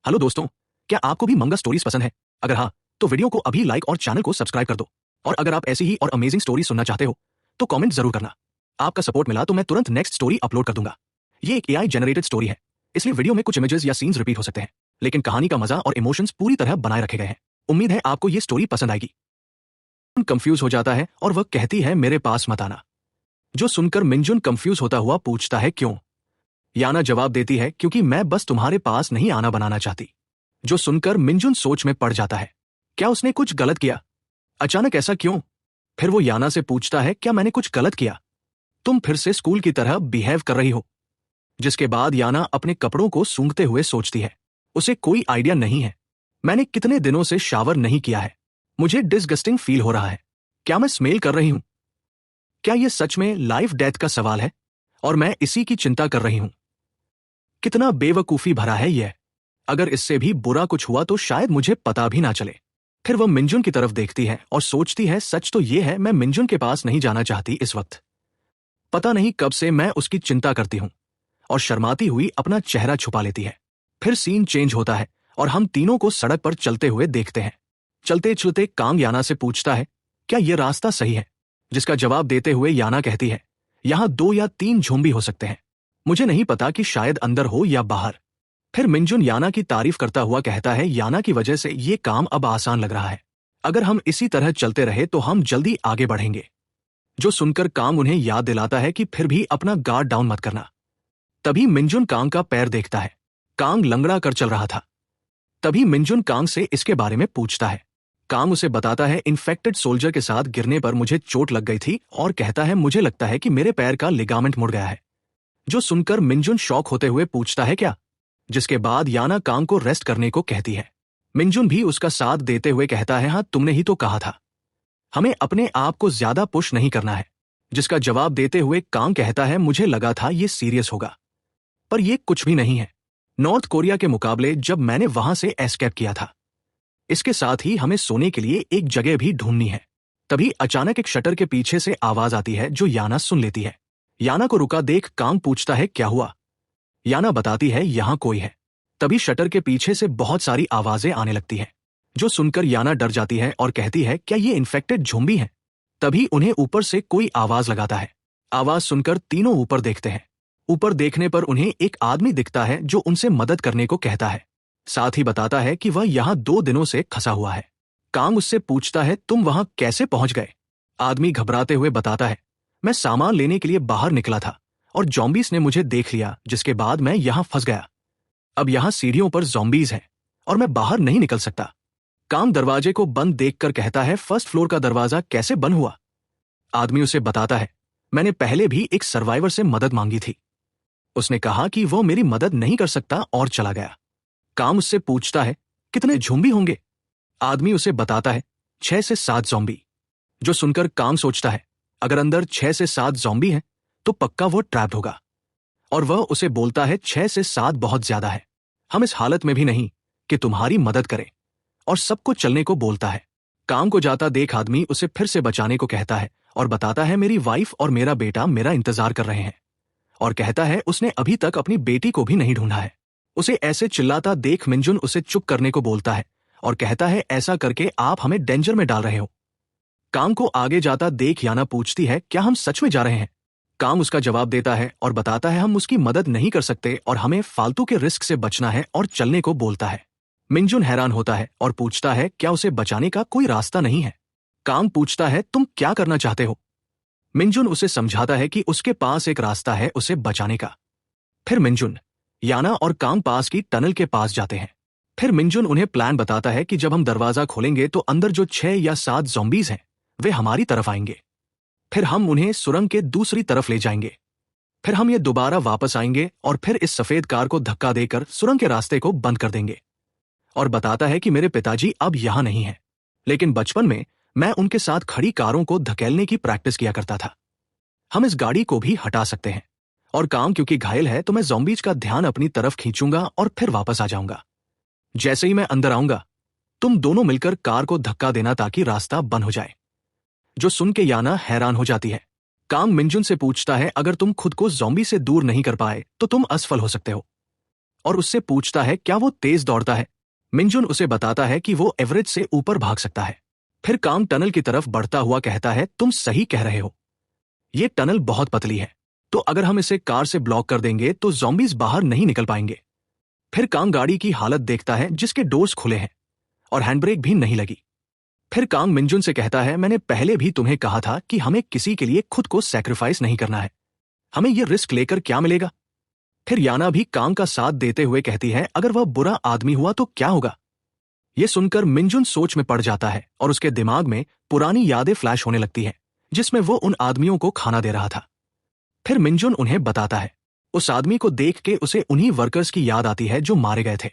Hello दोस्तों, क्या आपको भी मंगा स्टोरीज पसंद है? अगर हाँ, तो वीडियो को अभी लाइक और चैनल को सब्सक्राइब कर दो। और अगर आप ऐसी ही और अमेजिंग स्टोरी सुनना चाहते हो, तो कमेंट जरूर करना। आपका सपोर्ट मिला तो मैं तुरंत नेक्स्ट स्टोरी अपलोड कर दूंगा। ये एक एआई जनरेटेड स्टोरी है, इसलिए वीडियो में कुछ इमेजेस या सीन्स रिपीट हो सकते हैं, लेकिन कहानी का मजा और इमोशंस पूरी तरह बनाए रखे गए हैं। उम्मीद है आपको ये स्टोरी पसंद आएगी। कंफ्यूज हो जाता है और वह कहती है मेरे पास मत आना। जो सुनकर मिंजुन कंफ्यूज होता हुआ पूछता है क्यों? याना जवाब देती है क्योंकि मैं बस तुम्हारे पास नहीं आना बनाना चाहती। जो सुनकर मिंजुन सोच में पड़ जाता है, क्या उसने कुछ गलत किया? अचानक ऐसा क्यों? फिर वो याना से पूछता है क्या मैंने कुछ गलत किया? तुम फिर से स्कूल की तरह बिहेव कर रही हो। जिसके बाद याना अपने कपड़ों को सूंघते हुए सोचती है, उसे कोई आइडिया नहीं है। मैंने कितने दिनों से शावर नहीं किया है, मुझे डिसगस्टिंग फील हो रहा है। क्या मैं स्मेल कर रही हूं? क्या यह सच में लाइफ डेथ का सवाल है और मैं इसी की चिंता कर रही हूं? कितना बेवकूफी भरा है यह। अगर इससे भी बुरा कुछ हुआ तो शायद मुझे पता भी ना चले। फिर वह मिंजुन की तरफ देखती है और सोचती है सच तो यह है, मैं मिंजुन के पास नहीं जाना चाहती इस वक्त। पता नहीं कब से मैं उसकी चिंता करती हूं। और शर्माती हुई अपना चेहरा छुपा लेती है। फिर सीन चेंज होता है और हम तीनों को सड़क पर चलते हुए देखते हैं। चलते चलते कांग याना से पूछता है क्या यह रास्ता सही है? जिसका जवाब देते हुए याना कहती है यहां 2 या 3 झोंबी हो सकते हैं, मुझे नहीं पता कि शायद अंदर हो या बाहर। फिर मिंजुन याना की तारीफ करता हुआ कहता है याना की वजह से ये काम अब आसान लग रहा है। अगर हम इसी तरह चलते रहे तो हम जल्दी आगे बढ़ेंगे। जो सुनकर कांग उन्हें याद दिलाता है कि फिर भी अपना गार्ड डाउन मत करना। तभी मिंजुन कांग का पैर देखता है। कांग लंगड़ा कर चल रहा था। तभी मिंजुन कांग से इसके बारे में पूछता है। कांग उसे बताता है इन्फेक्टेड सोल्जर के साथ गिरने पर मुझे चोट लग गई थी और कहता है मुझे लगता है कि मेरे पैर का लिगामेंट मुड़ गया है। जो सुनकर मिंजुन शॉक होते हुए पूछता है क्या? जिसके बाद याना कांग को रेस्ट करने को कहती है। मिंजुन भी उसका साथ देते हुए कहता है हाँ तुमने ही तो कहा था, हमें अपने आप को ज्यादा पुश नहीं करना है। जिसका जवाब देते हुए कांग कहता है मुझे लगा था ये सीरियस होगा, पर यह कुछ भी नहीं है। नॉर्थ कोरिया के मुकाबले जब मैंने वहां से एस्केप किया था। इसके साथ ही हमें सोने के लिए एक जगह भी ढूंढनी है। तभी अचानक एक शटर के पीछे से आवाज आती है जो याना सुन लेती है। याना को रुका देख कांग पूछता है क्या हुआ? याना बताती है यहां कोई है। तभी शटर के पीछे से बहुत सारी आवाजें आने लगती हैं। जो सुनकर याना डर जाती है और कहती है क्या ये इन्फेक्टेड ज़ॉम्बी हैं? तभी उन्हें ऊपर से कोई आवाज लगाता है। आवाज सुनकर तीनों ऊपर देखते हैं। ऊपर देखने पर उन्हें एक आदमी दिखता है जो उनसे मदद करने को कहता है। साथ ही बताता है कि वह यहां 2 दिनों से फंसा हुआ है। कांग उससे पूछता है तुम वहां कैसे पहुंच गए? आदमी घबराते हुए बताता है मैं सामान लेने के लिए बाहर निकला था और ज़ॉम्बीज ने मुझे देख लिया, जिसके बाद मैं यहां फंस गया। अब यहां सीढ़ियों पर ज़ॉम्बीज हैं और मैं बाहर नहीं निकल सकता। कांग दरवाजे को बंद देखकर कहता है फर्स्ट फ्लोर का दरवाजा कैसे बंद हुआ? आदमी उसे बताता है मैंने पहले भी एक सर्वाइवर से मदद मांगी थी, उसने कहा कि वो मेरी मदद नहीं कर सकता और चला गया। कांग उससे पूछता है कितने ज़ॉम्बी होंगे? आदमी उसे बताता है 6 से 7 ज़ॉम्बी। जो सुनकर कांग सोचता है अगर अंदर 6 से 7 ज़ॉम्बी हैं तो पक्का वो ट्रैप्ड होगा। और वह उसे बोलता है 6 से 7 बहुत ज्यादा है, हम इस हालत में भी नहीं कि तुम्हारी मदद करें, और सबको चलने को बोलता है। कांग को जाता देख आदमी उसे फिर से बचाने को कहता है और बताता है मेरी वाइफ और मेरा बेटा मेरा इंतजार कर रहे हैं, और कहता है उसने अभी तक अपनी बेटी को भी नहीं ढूंढा है। उसे ऐसे चिल्लाता देख मिंजुन उसे चुप करने को बोलता है और कहता है ऐसा करके आप हमें डेंजर में डाल रहे हो। कांग को आगे जाता देख याना पूछती है क्या हम सच में जा रहे हैं? कांग उसका जवाब देता है और बताता है हम उसकी मदद नहीं कर सकते और हमें फालतू के रिस्क से बचना है और चलने को बोलता है। मिंजुन हैरान होता है और पूछता है क्या उसे बचाने का कोई रास्ता नहीं है? कांग पूछता है तुम क्या करना चाहते हो? मिंजुन उसे समझाता है कि उसके पास एक रास्ता है उसे बचाने का। फिर मिंजुन, याना और कांग पास की टनल के पास जाते हैं। फिर मिंजुन उन्हें प्लान बताता है कि जब हम दरवाजा खोलेंगे तो अंदर जो 6 या 7 ज़ॉम्बीज हैं वे हमारी तरफ आएंगे। फिर हम उन्हें सुरंग के दूसरी तरफ ले जाएंगे। फिर हम ये दोबारा वापस आएंगे और फिर इस सफेद कार को धक्का देकर सुरंग के रास्ते को बंद कर देंगे। और बताता है कि मेरे पिताजी अब यहां नहीं हैं, लेकिन बचपन में मैं उनके साथ खड़ी कारों को धकेलने की प्रैक्टिस किया करता था। हम इस गाड़ी को भी हटा सकते हैं, और काम क्योंकि घायल है तो मैं ज़ॉम्बीज का ध्यान अपनी तरफ खींचूंगा और फिर वापस आ जाऊंगा। जैसे ही मैं अंदर आऊंगा तुम दोनों मिलकर कार को धक्का देना ताकि रास्ता बंद हो जाए। जो सुन के याना हैरान हो जाती है। कांग मिंजुन से पूछता है अगर तुम खुद को ज़ॉम्बी से दूर नहीं कर पाए तो तुम असफल हो सकते हो। और उससे पूछता है क्या वो तेज दौड़ता है। मिनजुन उसे बताता है कि वो एवरेज से ऊपर भाग सकता है। फिर कांग टनल की तरफ बढ़ता हुआ कहता है तुम सही कह रहे हो, ये टनल बहुत पतली है, तो अगर हम इसे कार से ब्लॉक कर देंगे तो ज़ॉम्बीज बाहर नहीं निकल पाएंगे। फिर कांग गाड़ी की हालत देखता है जिसके डोर्स खुले हैं और हैंडब्रेक भी नहीं लगी। फिर कांग मिनजुन से कहता है मैंने पहले भी तुम्हें कहा था कि हमें किसी के लिए खुद को सैक्रिफाइस नहीं करना है, हमें यह रिस्क लेकर क्या मिलेगा। फिर याना भी कांग का साथ देते हुए कहती है अगर वह बुरा आदमी हुआ तो क्या होगा। यह सुनकर मिनजुन सोच में पड़ जाता है और उसके दिमाग में पुरानी यादें फ्लैश होने लगती हैं जिसमें वो उन आदमियों को खाना दे रहा था। फिर मिनजुन उन्हें बताता है उस आदमी को देख के उसे उन्हीं वर्कर्स की याद आती है जो मारे गए थे।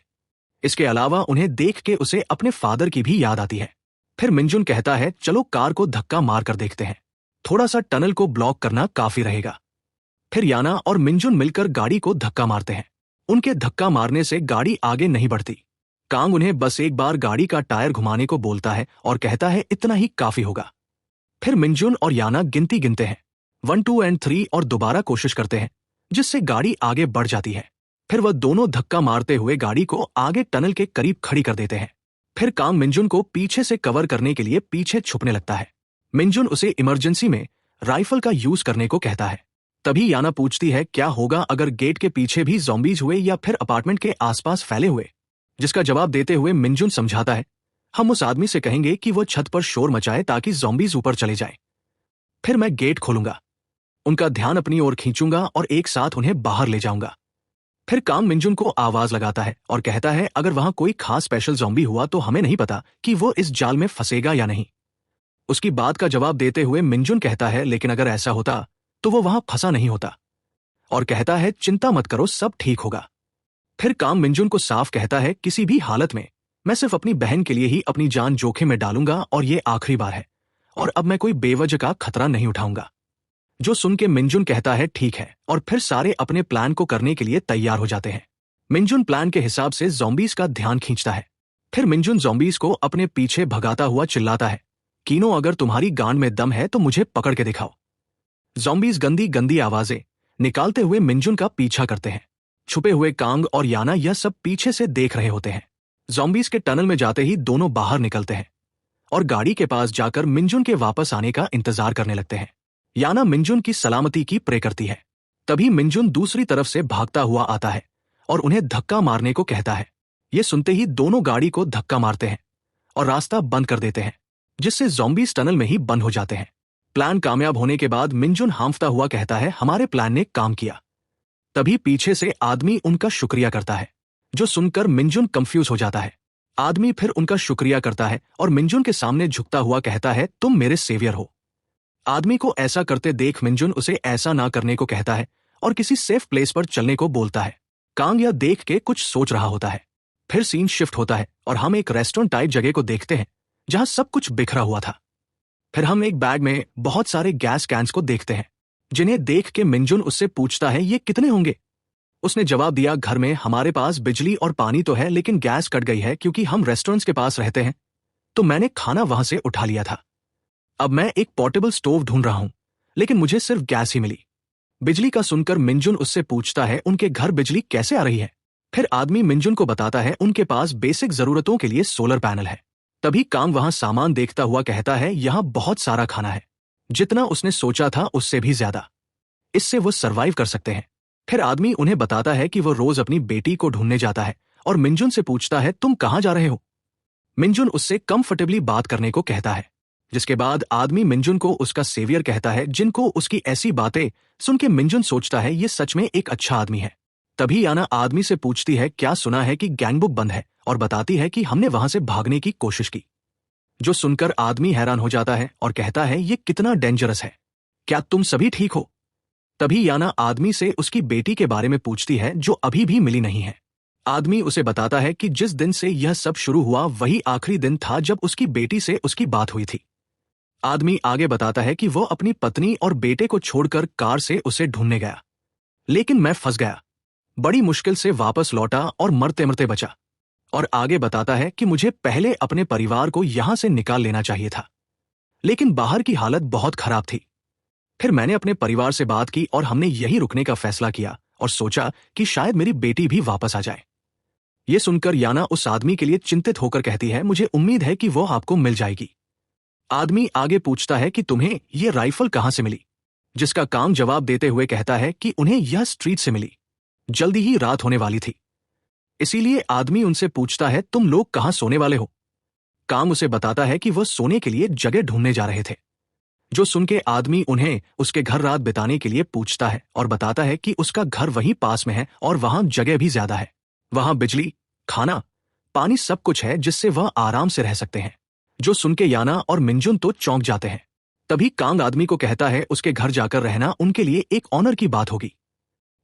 इसके अलावा उन्हें देख के उसे अपने फादर की भी याद आती है। फिर मिनजुन कहता है चलो कार को धक्का मार कर देखते हैं, थोड़ा सा टनल को ब्लॉक करना काफी रहेगा। फिर याना और मिनजुन मिलकर गाड़ी को धक्का मारते हैं। उनके धक्का मारने से गाड़ी आगे नहीं बढ़ती। कांग उन्हें बस एक बार गाड़ी का टायर घुमाने को बोलता है और कहता है इतना ही काफी होगा। फिर मिनजुन और याना गिनती गिनते हैं 1 2 और 3 और दोबारा कोशिश करते हैं जिससे गाड़ी आगे बढ़ जाती है। फिर वह दोनों धक्का मारते हुए गाड़ी को आगे टनल के करीब खड़ी कर देते हैं। फिर कांग मिनजुन को पीछे से कवर करने के लिए पीछे छुपने लगता है। मिनजुन उसे इमरजेंसी में राइफल का यूज करने को कहता है। तभी याना पूछती है क्या होगा अगर गेट के पीछे भी ज़ॉम्बीज हुए या फिर अपार्टमेंट के आसपास फैले हुए, जिसका जवाब देते हुए मिनजुन समझाता है हम उस आदमी से कहेंगे कि वो छत पर शोर मचाए ताकि ज़ॉम्बीज ऊपर चले जाएं। फिर मैं गेट खोलूंगा, उनका ध्यान अपनी ओर खींचूंगा और एक साथ उन्हें बाहर ले जाऊंगा। फिर कांग मिनजुन को आवाज लगाता है और कहता है अगर वहां कोई खास स्पेशल ज़ॉम्बी हुआ तो हमें नहीं पता कि वो इस जाल में फंसेगा या नहीं। उसकी बात का जवाब देते हुए मिनजुन कहता है लेकिन अगर ऐसा होता तो वो वहां फंसा नहीं होता, और कहता है चिंता मत करो सब ठीक होगा। फिर कांग मिनजुन को साफ कहता है किसी भी हालत में मैं सिर्फ अपनी बहन के लिए ही अपनी जान जोखिम में डालूंगा और ये आखिरी बार है, और अब मैं कोई बेवजह का खतरा नहीं उठाऊंगा। जो सुन के मिनजुन कहता है ठीक है, और फिर सारे अपने प्लान को करने के लिए तैयार हो जाते हैं। मिनजुन प्लान के हिसाब से ज़ॉम्बीज का ध्यान खींचता है। फिर मिनजुन ज़ॉम्बीज को अपने पीछे भगाता हुआ चिल्लाता है कीनो अगर तुम्हारी गांड में दम है तो मुझे पकड़ के दिखाओ। ज़ॉम्बीज गंदी गंदी आवाजें निकालते हुए मिनजुन का पीछा करते हैं। छुपे हुए कांग और याना यह सब पीछे से देख रहे होते हैं। ज़ॉम्बीज के टनल में जाते ही दोनों बाहर निकलते हैं और गाड़ी के पास जाकर मिनजुन के वापस आने का इंतजार करने लगते हैं। याना मिनजुन की सलामती की प्रे करती है। तभी मिनजुन दूसरी तरफ से भागता हुआ आता है और उन्हें धक्का मारने को कहता है। ये सुनते ही दोनों गाड़ी को धक्का मारते हैं और रास्ता बंद कर देते हैं, जिससे ज़ॉम्बीज टनल में ही बंद हो जाते हैं। प्लान कामयाब होने के बाद मिनजुन हांफता हुआ कहता है हमारे प्लान ने काम किया। तभी पीछे से आदमी उनका शुक्रिया करता है, जो सुनकर मिनजुन कंफ्यूज हो जाता है। आदमी फिर उनका शुक्रिया करता है और मिनजुन के सामने झुकता हुआ कहता है तुम मेरे सेवियर हो। आदमी को ऐसा करते देख मिनजुन उसे ऐसा ना करने को कहता है और किसी सेफ प्लेस पर चलने को बोलता है। कांग यह देख के कुछ सोच रहा होता है। फिर सीन शिफ्ट होता है और हम एक रेस्टोरेंट टाइप जगह को देखते हैं जहां सब कुछ बिखरा हुआ था। फिर हम एक बैग में बहुत सारे गैस कैंस को देखते हैं, जिन्हें देख के मिनजुन उससे पूछता है ये कितने होंगे। उसने जवाब दिया घर में हमारे पास बिजली और पानी तो है लेकिन गैस कट गई है क्योंकि हम रेस्टोरेंट्स के पास रहते हैं, तो मैंने खाना वहां से उठा लिया था। अब मैं एक पोर्टेबल स्टोव ढूंढ रहा हूं लेकिन मुझे सिर्फ गैस ही मिली। बिजली का सुनकर मिनजुन उससे पूछता है उनके घर बिजली कैसे आ रही है। फिर आदमी मिनजुन को बताता है उनके पास बेसिक जरूरतों के लिए सोलर पैनल है। तभी कांग वहां सामान देखता हुआ कहता है यहां बहुत सारा खाना है, जितना उसने सोचा था उससे भी ज्यादा, इससे वो सरवाइव कर सकते हैं। फिर आदमी उन्हें बताता है कि वो रोज अपनी बेटी को ढूंढने जाता है और मिनजुन से पूछता है तुम कहां जा रहे हो। मिनजुन उससे कंफर्टेबली बात करने को कहता है, जिसके बाद आदमी मिनजुन को उसका सेवियर कहता है, जिनको उसकी ऐसी बातें सुन के मिनजुन सोचता है ये सच में एक अच्छा आदमी है। तभी याना आदमी से पूछती है क्या सुना है कि गैंगबुक बंद है, और बताती है कि हमने वहां से भागने की कोशिश की। जो सुनकर आदमी हैरान हो जाता है और कहता है ये कितना डेंजरस है, क्या तुम सभी ठीक हो। तभी याना आदमी से उसकी बेटी के बारे में पूछती है जो अभी भी मिली नहीं है। आदमी उसे बताता है कि जिस दिन से यह सब शुरू हुआ वही आखिरी दिन था जब उसकी बेटी से उसकी बात हुई थी। आदमी आगे बताता है कि वो अपनी पत्नी और बेटे को छोड़कर कार से उसे ढूंढने गया, लेकिन मैं फंस गया, बड़ी मुश्किल से वापस लौटा और मरते मरते बचा। और आगे बताता है कि मुझे पहले अपने परिवार को यहां से निकाल लेना चाहिए था, लेकिन बाहर की हालत बहुत खराब थी। फिर मैंने अपने परिवार से बात की और हमने यहीं रुकने का फैसला किया और सोचा कि शायद मेरी बेटी भी वापस आ जाए। ये सुनकर याना उस आदमी के लिए चिंतित होकर कहती है, मुझे उम्मीद है कि वो आपको मिल जाएगी। आदमी आगे पूछता है कि तुम्हें ये राइफल कहां से मिली, जिसका कांग जवाब देते हुए कहता है कि उन्हें यह स्ट्रीट से मिली। जल्दी ही रात होने वाली थी, इसीलिए आदमी उनसे पूछता है तुम लोग कहां सोने वाले हो। कांग उसे बताता है कि वह सोने के लिए जगह ढूंढने जा रहे थे। जो सुन के आदमी उन्हें उसके घर रात बिताने के लिए पूछता है और बताता है कि उसका घर वहीं पास में है और वहां जगह भी ज्यादा है। वहां बिजली, खाना, पानी सब कुछ है जिससे वह आराम से रह सकते हैं। जो सुन के याना और मिंजुन तो चौंक जाते हैं। तभी कांग आदमी को कहता है उसके घर जाकर रहना उनके लिए एक ऑनर की बात होगी।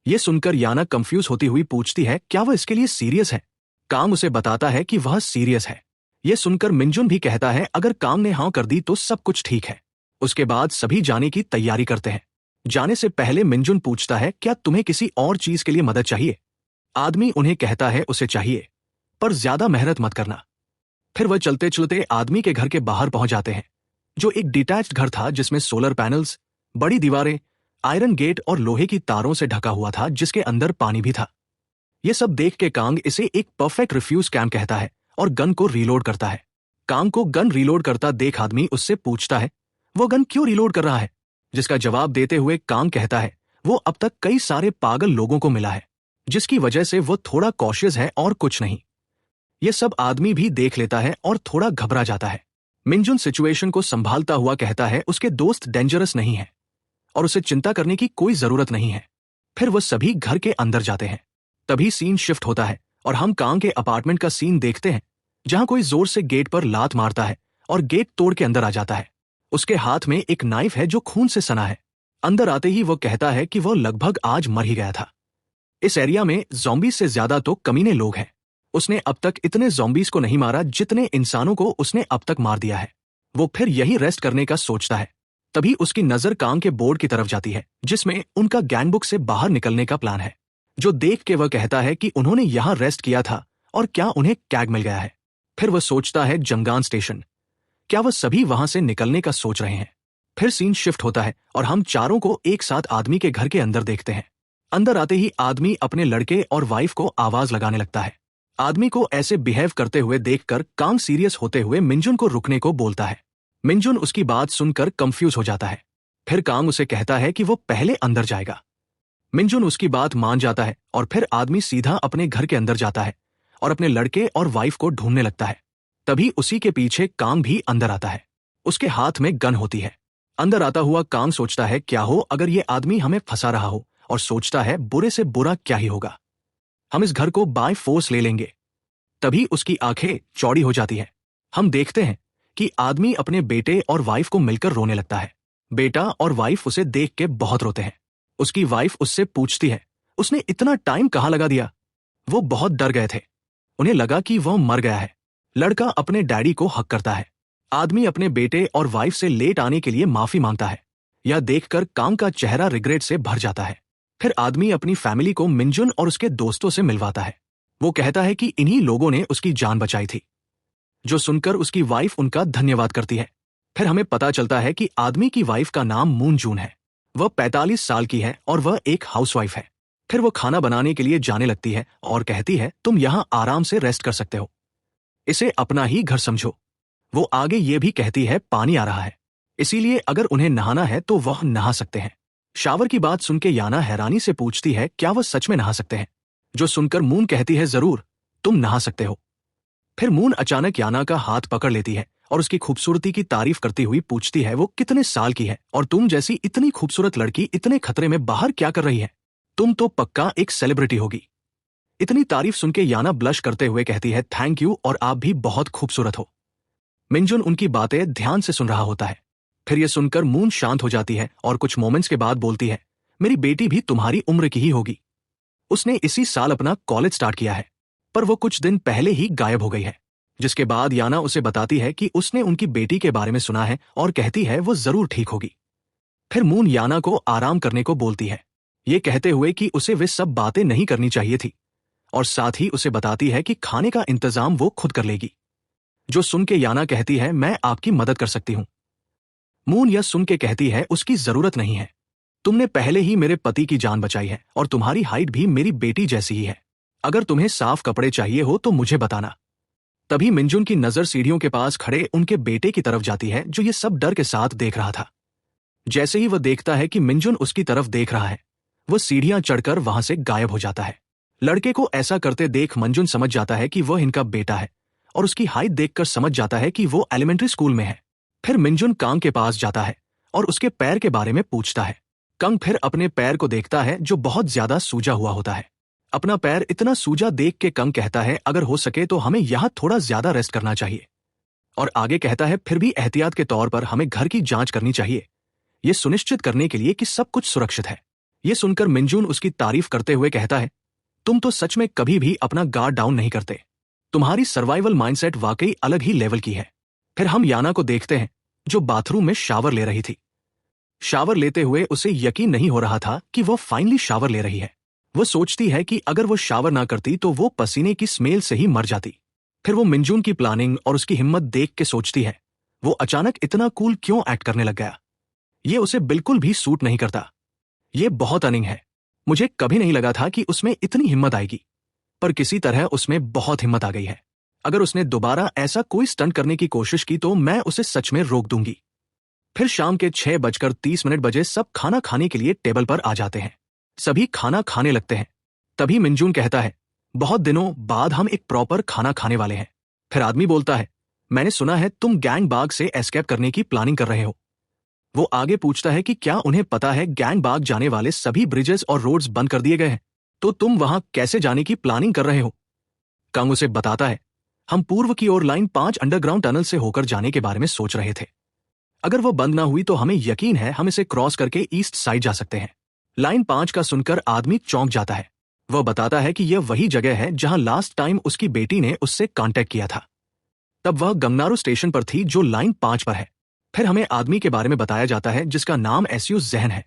यह सुनकर याना कंफ्यूज होती हुई पूछती है क्या वह इसके लिए सीरियस है। कांग उसे बताता है कि वह सीरियस है। यह सुनकर मिंजुन भी कहता है अगर कांग ने हाँ कर दी तो सब कुछ ठीक है। उसके बाद सभी जाने की तैयारी करते हैं। जाने से पहले मिंजुन पूछता है क्या तुम्हें किसी और चीज के लिए मदद चाहिए। आदमी उन्हें कहता है उसे चाहिए, पर ज्यादा मेहनत मत करना। फिर वह चलते चलते आदमी के घर के बाहर पहुंच जाते हैं, जो एक डिटैच्ड घर था जिसमें सोलर पैनल्स, बड़ी दीवारें, आयरन गेट और लोहे की तारों से ढका हुआ था जिसके अंदर पानी भी था। यह सब देख के कांग इसे एक परफेक्ट रिफ्यूज कैंप कहता है और गन को रीलोड करता है। कांग को गन रीलोड करता देख आदमी उससे पूछता है वो गन क्यों रीलोड कर रहा है, जिसका जवाब देते हुए कांग कहता है वो अब तक कई सारे पागल लोगों को मिला है जिसकी वजह से वो थोड़ा कॉशियस है और कुछ नहीं। ये सब आदमी भी देख लेता है और थोड़ा घबरा जाता है। मिंजुन सिचुएशन को संभालता हुआ कहता है उसके दोस्त डेंजरस नहीं है और उसे चिंता करने की कोई जरूरत नहीं है। फिर वो सभी घर के अंदर जाते हैं। तभी सीन शिफ्ट होता है और हम कांग के अपार्टमेंट का सीन देखते हैं, जहां कोई जोर से गेट पर लात मारता है और गेट तोड़ के अंदर आ जाता है। उसके हाथ में एक नाइफ है जो खून से सना है। अंदर आते ही वो कहता है कि वो लगभग आज मर ही गया था। इस एरिया में ज़ॉम्बीज से ज्यादा तो कमीने लोग हैं। उसने अब तक इतने ज़ॉम्बीज को नहीं मारा जितने इंसानों को उसने अब तक मार दिया है। वो फिर यही रेस्ट करने का सोचता है। तभी उसकी नजर कांग के बोर्ड की तरफ जाती है जिसमें उनका गैंगबुक से बाहर निकलने का प्लान है। जो देख के वह कहता है कि उन्होंने यहां रेस्ट किया था और क्या उन्हें कैग मिल गया है। फिर वह सोचता है जंगान स्टेशन, क्या वह सभी वहां से निकलने का सोच रहे हैं। फिर सीन शिफ्ट होता है और हम चारों को एक साथ आदमी के घर के अंदर देखते हैं। अंदर आते ही आदमी अपने लड़के और वाइफ को आवाज लगाने लगता है। आदमी को ऐसे बिहेव करते हुए देखकर कांग सीरियस होते हुए मिंजुन को रुकने को बोलता है। मिंजुन उसकी बात सुनकर कंफ्यूज हो जाता है। फिर कांग उसे कहता है कि वो पहले अंदर जाएगा। मिंजुन उसकी बात मान जाता है और फिर आदमी सीधा अपने घर के अंदर जाता है और अपने लड़के और वाइफ को ढूंढने लगता है। तभी उसी के पीछे कांग भी अंदर आता है। उसके हाथ में गन होती है। अंदर आता हुआ कांग सोचता है क्या हो अगर ये आदमी हमें फंसा रहा हो, और सोचता है बुरे से बुरा क्या ही होगा, हम इस घर को बाय फोर्स ले लेंगे। तभी उसकी आंखें चौड़ी हो जाती है। हम देखते हैं कि आदमी अपने बेटे और वाइफ को मिलकर रोने लगता है। बेटा और वाइफ उसे देख के बहुत रोते हैं। उसकी वाइफ उससे पूछती है उसने इतना टाइम कहाँ लगा दिया। वो बहुत डर गए थे, उन्हें लगा कि वह मर गया है। लड़का अपने डैडी को हक करता है। आदमी अपने बेटे और वाइफ से लेट आने के लिए माफी मांगता है। यह देखकर कांग का चेहरा रिग्रेट से भर जाता है। फिर आदमी अपनी फैमिली को मिंजुन और उसके दोस्तों से मिलवाता है। वो कहता है कि इन्हीं लोगों ने उसकी जान बचाई थी। जो सुनकर उसकी वाइफ उनका धन्यवाद करती है। फिर हमें पता चलता है कि आदमी की वाइफ का नाम मून जून है। वह 45 साल की है और वह एक हाउसवाइफ है। फिर वो खाना बनाने के लिए जाने लगती है और कहती है तुम यहां आराम से रेस्ट कर सकते हो, इसे अपना ही घर समझो। वो आगे ये भी कहती है पानी आ रहा है, इसीलिए अगर उन्हें नहाना है तो वह नहा सकते हैं। शावर की बात सुनकर याना हैरानी से पूछती है क्या वह सच में नहा सकते हैं। जो सुनकर मून कहती है जरूर, तुम नहा सकते हो। फिर मून अचानक याना का हाथ पकड़ लेती है और उसकी खूबसूरती की तारीफ करती हुई पूछती है वो कितने साल की है और तुम जैसी इतनी खूबसूरत लड़की इतने खतरे में बाहर क्या कर रही है, तुम तो पक्का एक सेलिब्रिटी होगी। इतनी तारीफ सुनकर याना ब्लश करते हुए कहती है थैंक यू, और आप भी बहुत खूबसूरत हो। मिंजुन उनकी बातें ध्यान से सुन रहा होता है। फिर यह सुनकर मून शांत हो जाती है और कुछ मोमेंट्स के बाद बोलती है मेरी बेटी भी तुम्हारी उम्र की ही होगी। उसने इसी साल अपना कॉलेज स्टार्ट किया है, पर वो कुछ दिन पहले ही गायब हो गई है। जिसके बाद याना उसे बताती है कि उसने उनकी बेटी के बारे में सुना है और कहती है वो जरूर ठीक होगी। फिर मून याना को आराम करने को बोलती है, ये कहते हुए कि उसे वे सब बातें नहीं करनी चाहिए थी, और साथ ही उसे बताती है कि खाने का इंतजाम वो खुद कर लेगी। जो सुन के याना कहती है मैं आपकी मदद कर सकती हूं। मून यह सुन के कहती है उसकी जरूरत नहीं है, तुमने पहले ही मेरे पति की जान बचाई है और तुम्हारी हाइट भी मेरी बेटी जैसी ही है। अगर तुम्हें साफ कपड़े चाहिए हो तो मुझे बताना। तभी मिंजुन की नजर सीढ़ियों के पास खड़े उनके बेटे की तरफ जाती है, जो ये सब डर के साथ देख रहा था। जैसे ही वह देखता है कि मिंजुन उसकी तरफ देख रहा है, वह सीढ़ियां चढ़कर वहां से गायब हो जाता है। लड़के को ऐसा करते देख मंजुन समझ जाता है कि वह इनका बेटा है और उसकी हाइट देखकर समझ जाता है कि वो एलिमेंट्री स्कूल में है। फिर मिंजुन कांग के पास जाता है और उसके पैर के बारे में पूछता है। कंग फिर अपने पैर को देखता है जो बहुत ज्यादा सूजा हुआ होता है। अपना पैर इतना सूजा देख के कंग कहता है, अगर हो सके तो हमें यहाँ थोड़ा ज्यादा रेस्ट करना चाहिए। और आगे कहता है, फिर भी एहतियात के तौर पर हमें घर की जांच करनी चाहिए, ये सुनिश्चित करने के लिए कि सब कुछ सुरक्षित है। ये सुनकर मिंजुन उसकी तारीफ करते हुए कहता है, तुम तो सच में कभी भी अपना गार्ड डाउन नहीं करते। तुम्हारी सर्वाइवल माइंडसेट वाकई अलग ही लेवल की है। फिर हम याना को देखते हैं जो बाथरूम में शावर ले रही थी। शावर लेते हुए उसे यकीन नहीं हो रहा था कि वो फाइनली शावर ले रही है। वो सोचती है कि अगर वो शावर ना करती तो वो पसीने की स्मेल से ही मर जाती। फिर वो मिंजुन की प्लानिंग और उसकी हिम्मत देख के सोचती है, वो अचानक इतना कूल क्यों एक्ट करने लग गया। ये उसे बिल्कुल भी सूट नहीं करता। ये बहुत अनिंग है। मुझे कभी नहीं लगा था कि उसमें इतनी हिम्मत आएगी, पर किसी तरह उसमें बहुत हिम्मत आ गई है। अगर उसने दोबारा ऐसा कोई स्टंट करने की कोशिश की तो मैं उसे सच में रोक दूंगी। फिर शाम के 6:30 बजे सब खाना खाने के लिए टेबल पर आ जाते हैं। सभी खाना खाने लगते हैं। तभी मिंजुन कहता है, बहुत दिनों बाद हम एक प्रॉपर खाना खाने वाले हैं। फिर आदमी बोलता है, मैंने सुना है तुम गैंग बाग से एस्केप करने की प्लानिंग कर रहे हो। वो आगे पूछता है कि क्या उन्हें पता है गैंग बाग जाने वाले सभी ब्रिजेस और रोड्स बंद कर दिए गए हैं, तो तुम वहां कैसे जाने की प्लानिंग कर रहे हो। कंग उसे बताता है, हम पूर्व की ओर लाइन 5 अंडरग्राउंड टनल से होकर जाने के बारे में सोच रहे थे। अगर वो बंद ना हुई तो हमें यकीन है हम इसे क्रॉस करके ईस्ट साइड जा सकते हैं। लाइन 5 का सुनकर आदमी चौंक जाता है। वह बताता है कि यह वही जगह है जहां लास्ट टाइम उसकी बेटी ने उससे कांटेक्ट किया था। तब वह गंगनारू स्टेशन पर थी जो लाइन 5 पर है। फिर हमें आदमी के बारे में बताया जाता है जिसका नाम एसयू जहन है,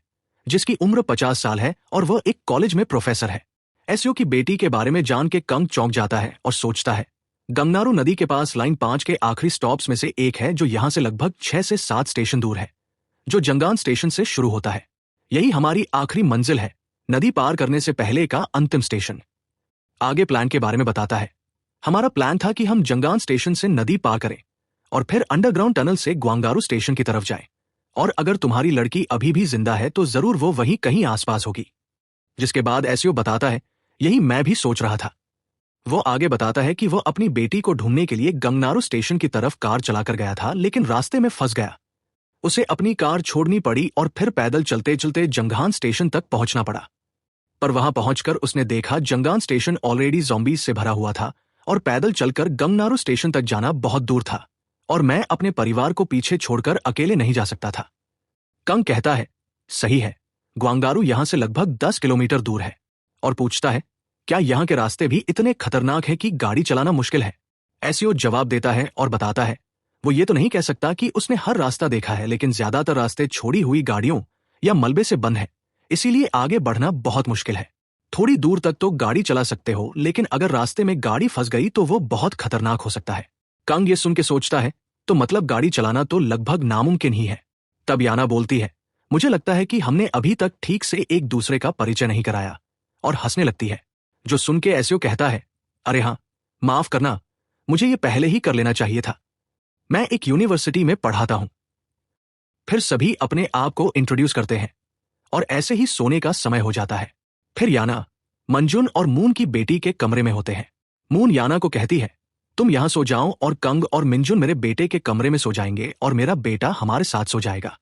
जिसकी उम्र 50 साल है और वह एक कॉलेज में प्रोफेसर है। एसयू की बेटी के बारे में जान के कंग चौंक जाता है और सोचता है, गंगनारू नदी के पास लाइन 5 के आखिरी स्टॉप्स में से एक है जो यहां से लगभग 6 से 7 स्टेशन दूर है, जो जंगान स्टेशन से शुरू होता है। यही हमारी आखिरी मंजिल है, नदी पार करने से पहले का अंतिम स्टेशन। आगे प्लान के बारे में बताता है, हमारा प्लान था कि हम जंगान स्टेशन से नदी पार करें और फिर अंडरग्राउंड टनल से ग्वांगारू स्टेशन की तरफ जाएं। और अगर तुम्हारी लड़की अभी भी जिंदा है तो जरूर वो वहीं कहीं आसपास होगी। जिसके बाद एसयू बताता है, यही मैं भी सोच रहा था। वो आगे बताता है कि वो अपनी बेटी को ढूंढने के लिए गंगनारू स्टेशन की तरफ कार चलाकर गया था, लेकिन रास्ते में फंस गया। उसे अपनी कार छोड़नी पड़ी और फिर पैदल चलते चलते जंगान स्टेशन तक पहुंचना पड़ा। पर वहां पहुंचकर उसने देखा जंगान स्टेशन ऑलरेडी ज़ॉम्बीज से भरा हुआ था और पैदल चलकर गंगनारू स्टेशन तक जाना बहुत दूर था और मैं अपने परिवार को पीछे छोड़कर अकेले नहीं जा सकता था। कंग कहता है, सही है, ग्वांगारू यहां से लगभग 10 किलोमीटर दूर है। और पूछता है, क्या यहाँ के रास्ते भी इतने खतरनाक हैं कि गाड़ी चलाना मुश्किल है। एसयू जवाब देता है और बताता है, वो ये तो नहीं कह सकता कि उसने हर रास्ता देखा है, लेकिन ज्यादातर रास्ते छोड़ी हुई गाड़ियों या मलबे से बंद है, इसीलिए आगे बढ़ना बहुत मुश्किल है। थोड़ी दूर तक तो गाड़ी चला सकते हो, लेकिन अगर रास्ते में गाड़ी फंस गई तो वो बहुत खतरनाक हो सकता है। कंग ये सुन के सोचता है, तो मतलब गाड़ी चलाना तो लगभग नामुमकिन ही है। तब याना बोलती है, मुझे लगता है कि हमने अभी तक ठीक से एक दूसरे का परिचय नहीं कराया, और हंसने लगती है। जो सुन के एसयू कहता है, अरे हाँ, माफ करना, मुझे ये पहले ही कर लेना चाहिए था। मैं एक यूनिवर्सिटी में पढ़ाता हूं। फिर सभी अपने आप को इंट्रोड्यूस करते हैं और ऐसे ही सोने का समय हो जाता है। फिर याना, मंजुन और मून की बेटी के कमरे में होते हैं। मून याना को कहती है, तुम यहां सो जाओ और कंग और मिंजुन मेरे बेटे के कमरे में सो जाएंगे और मेरा बेटा हमारे साथ सो जाएगा।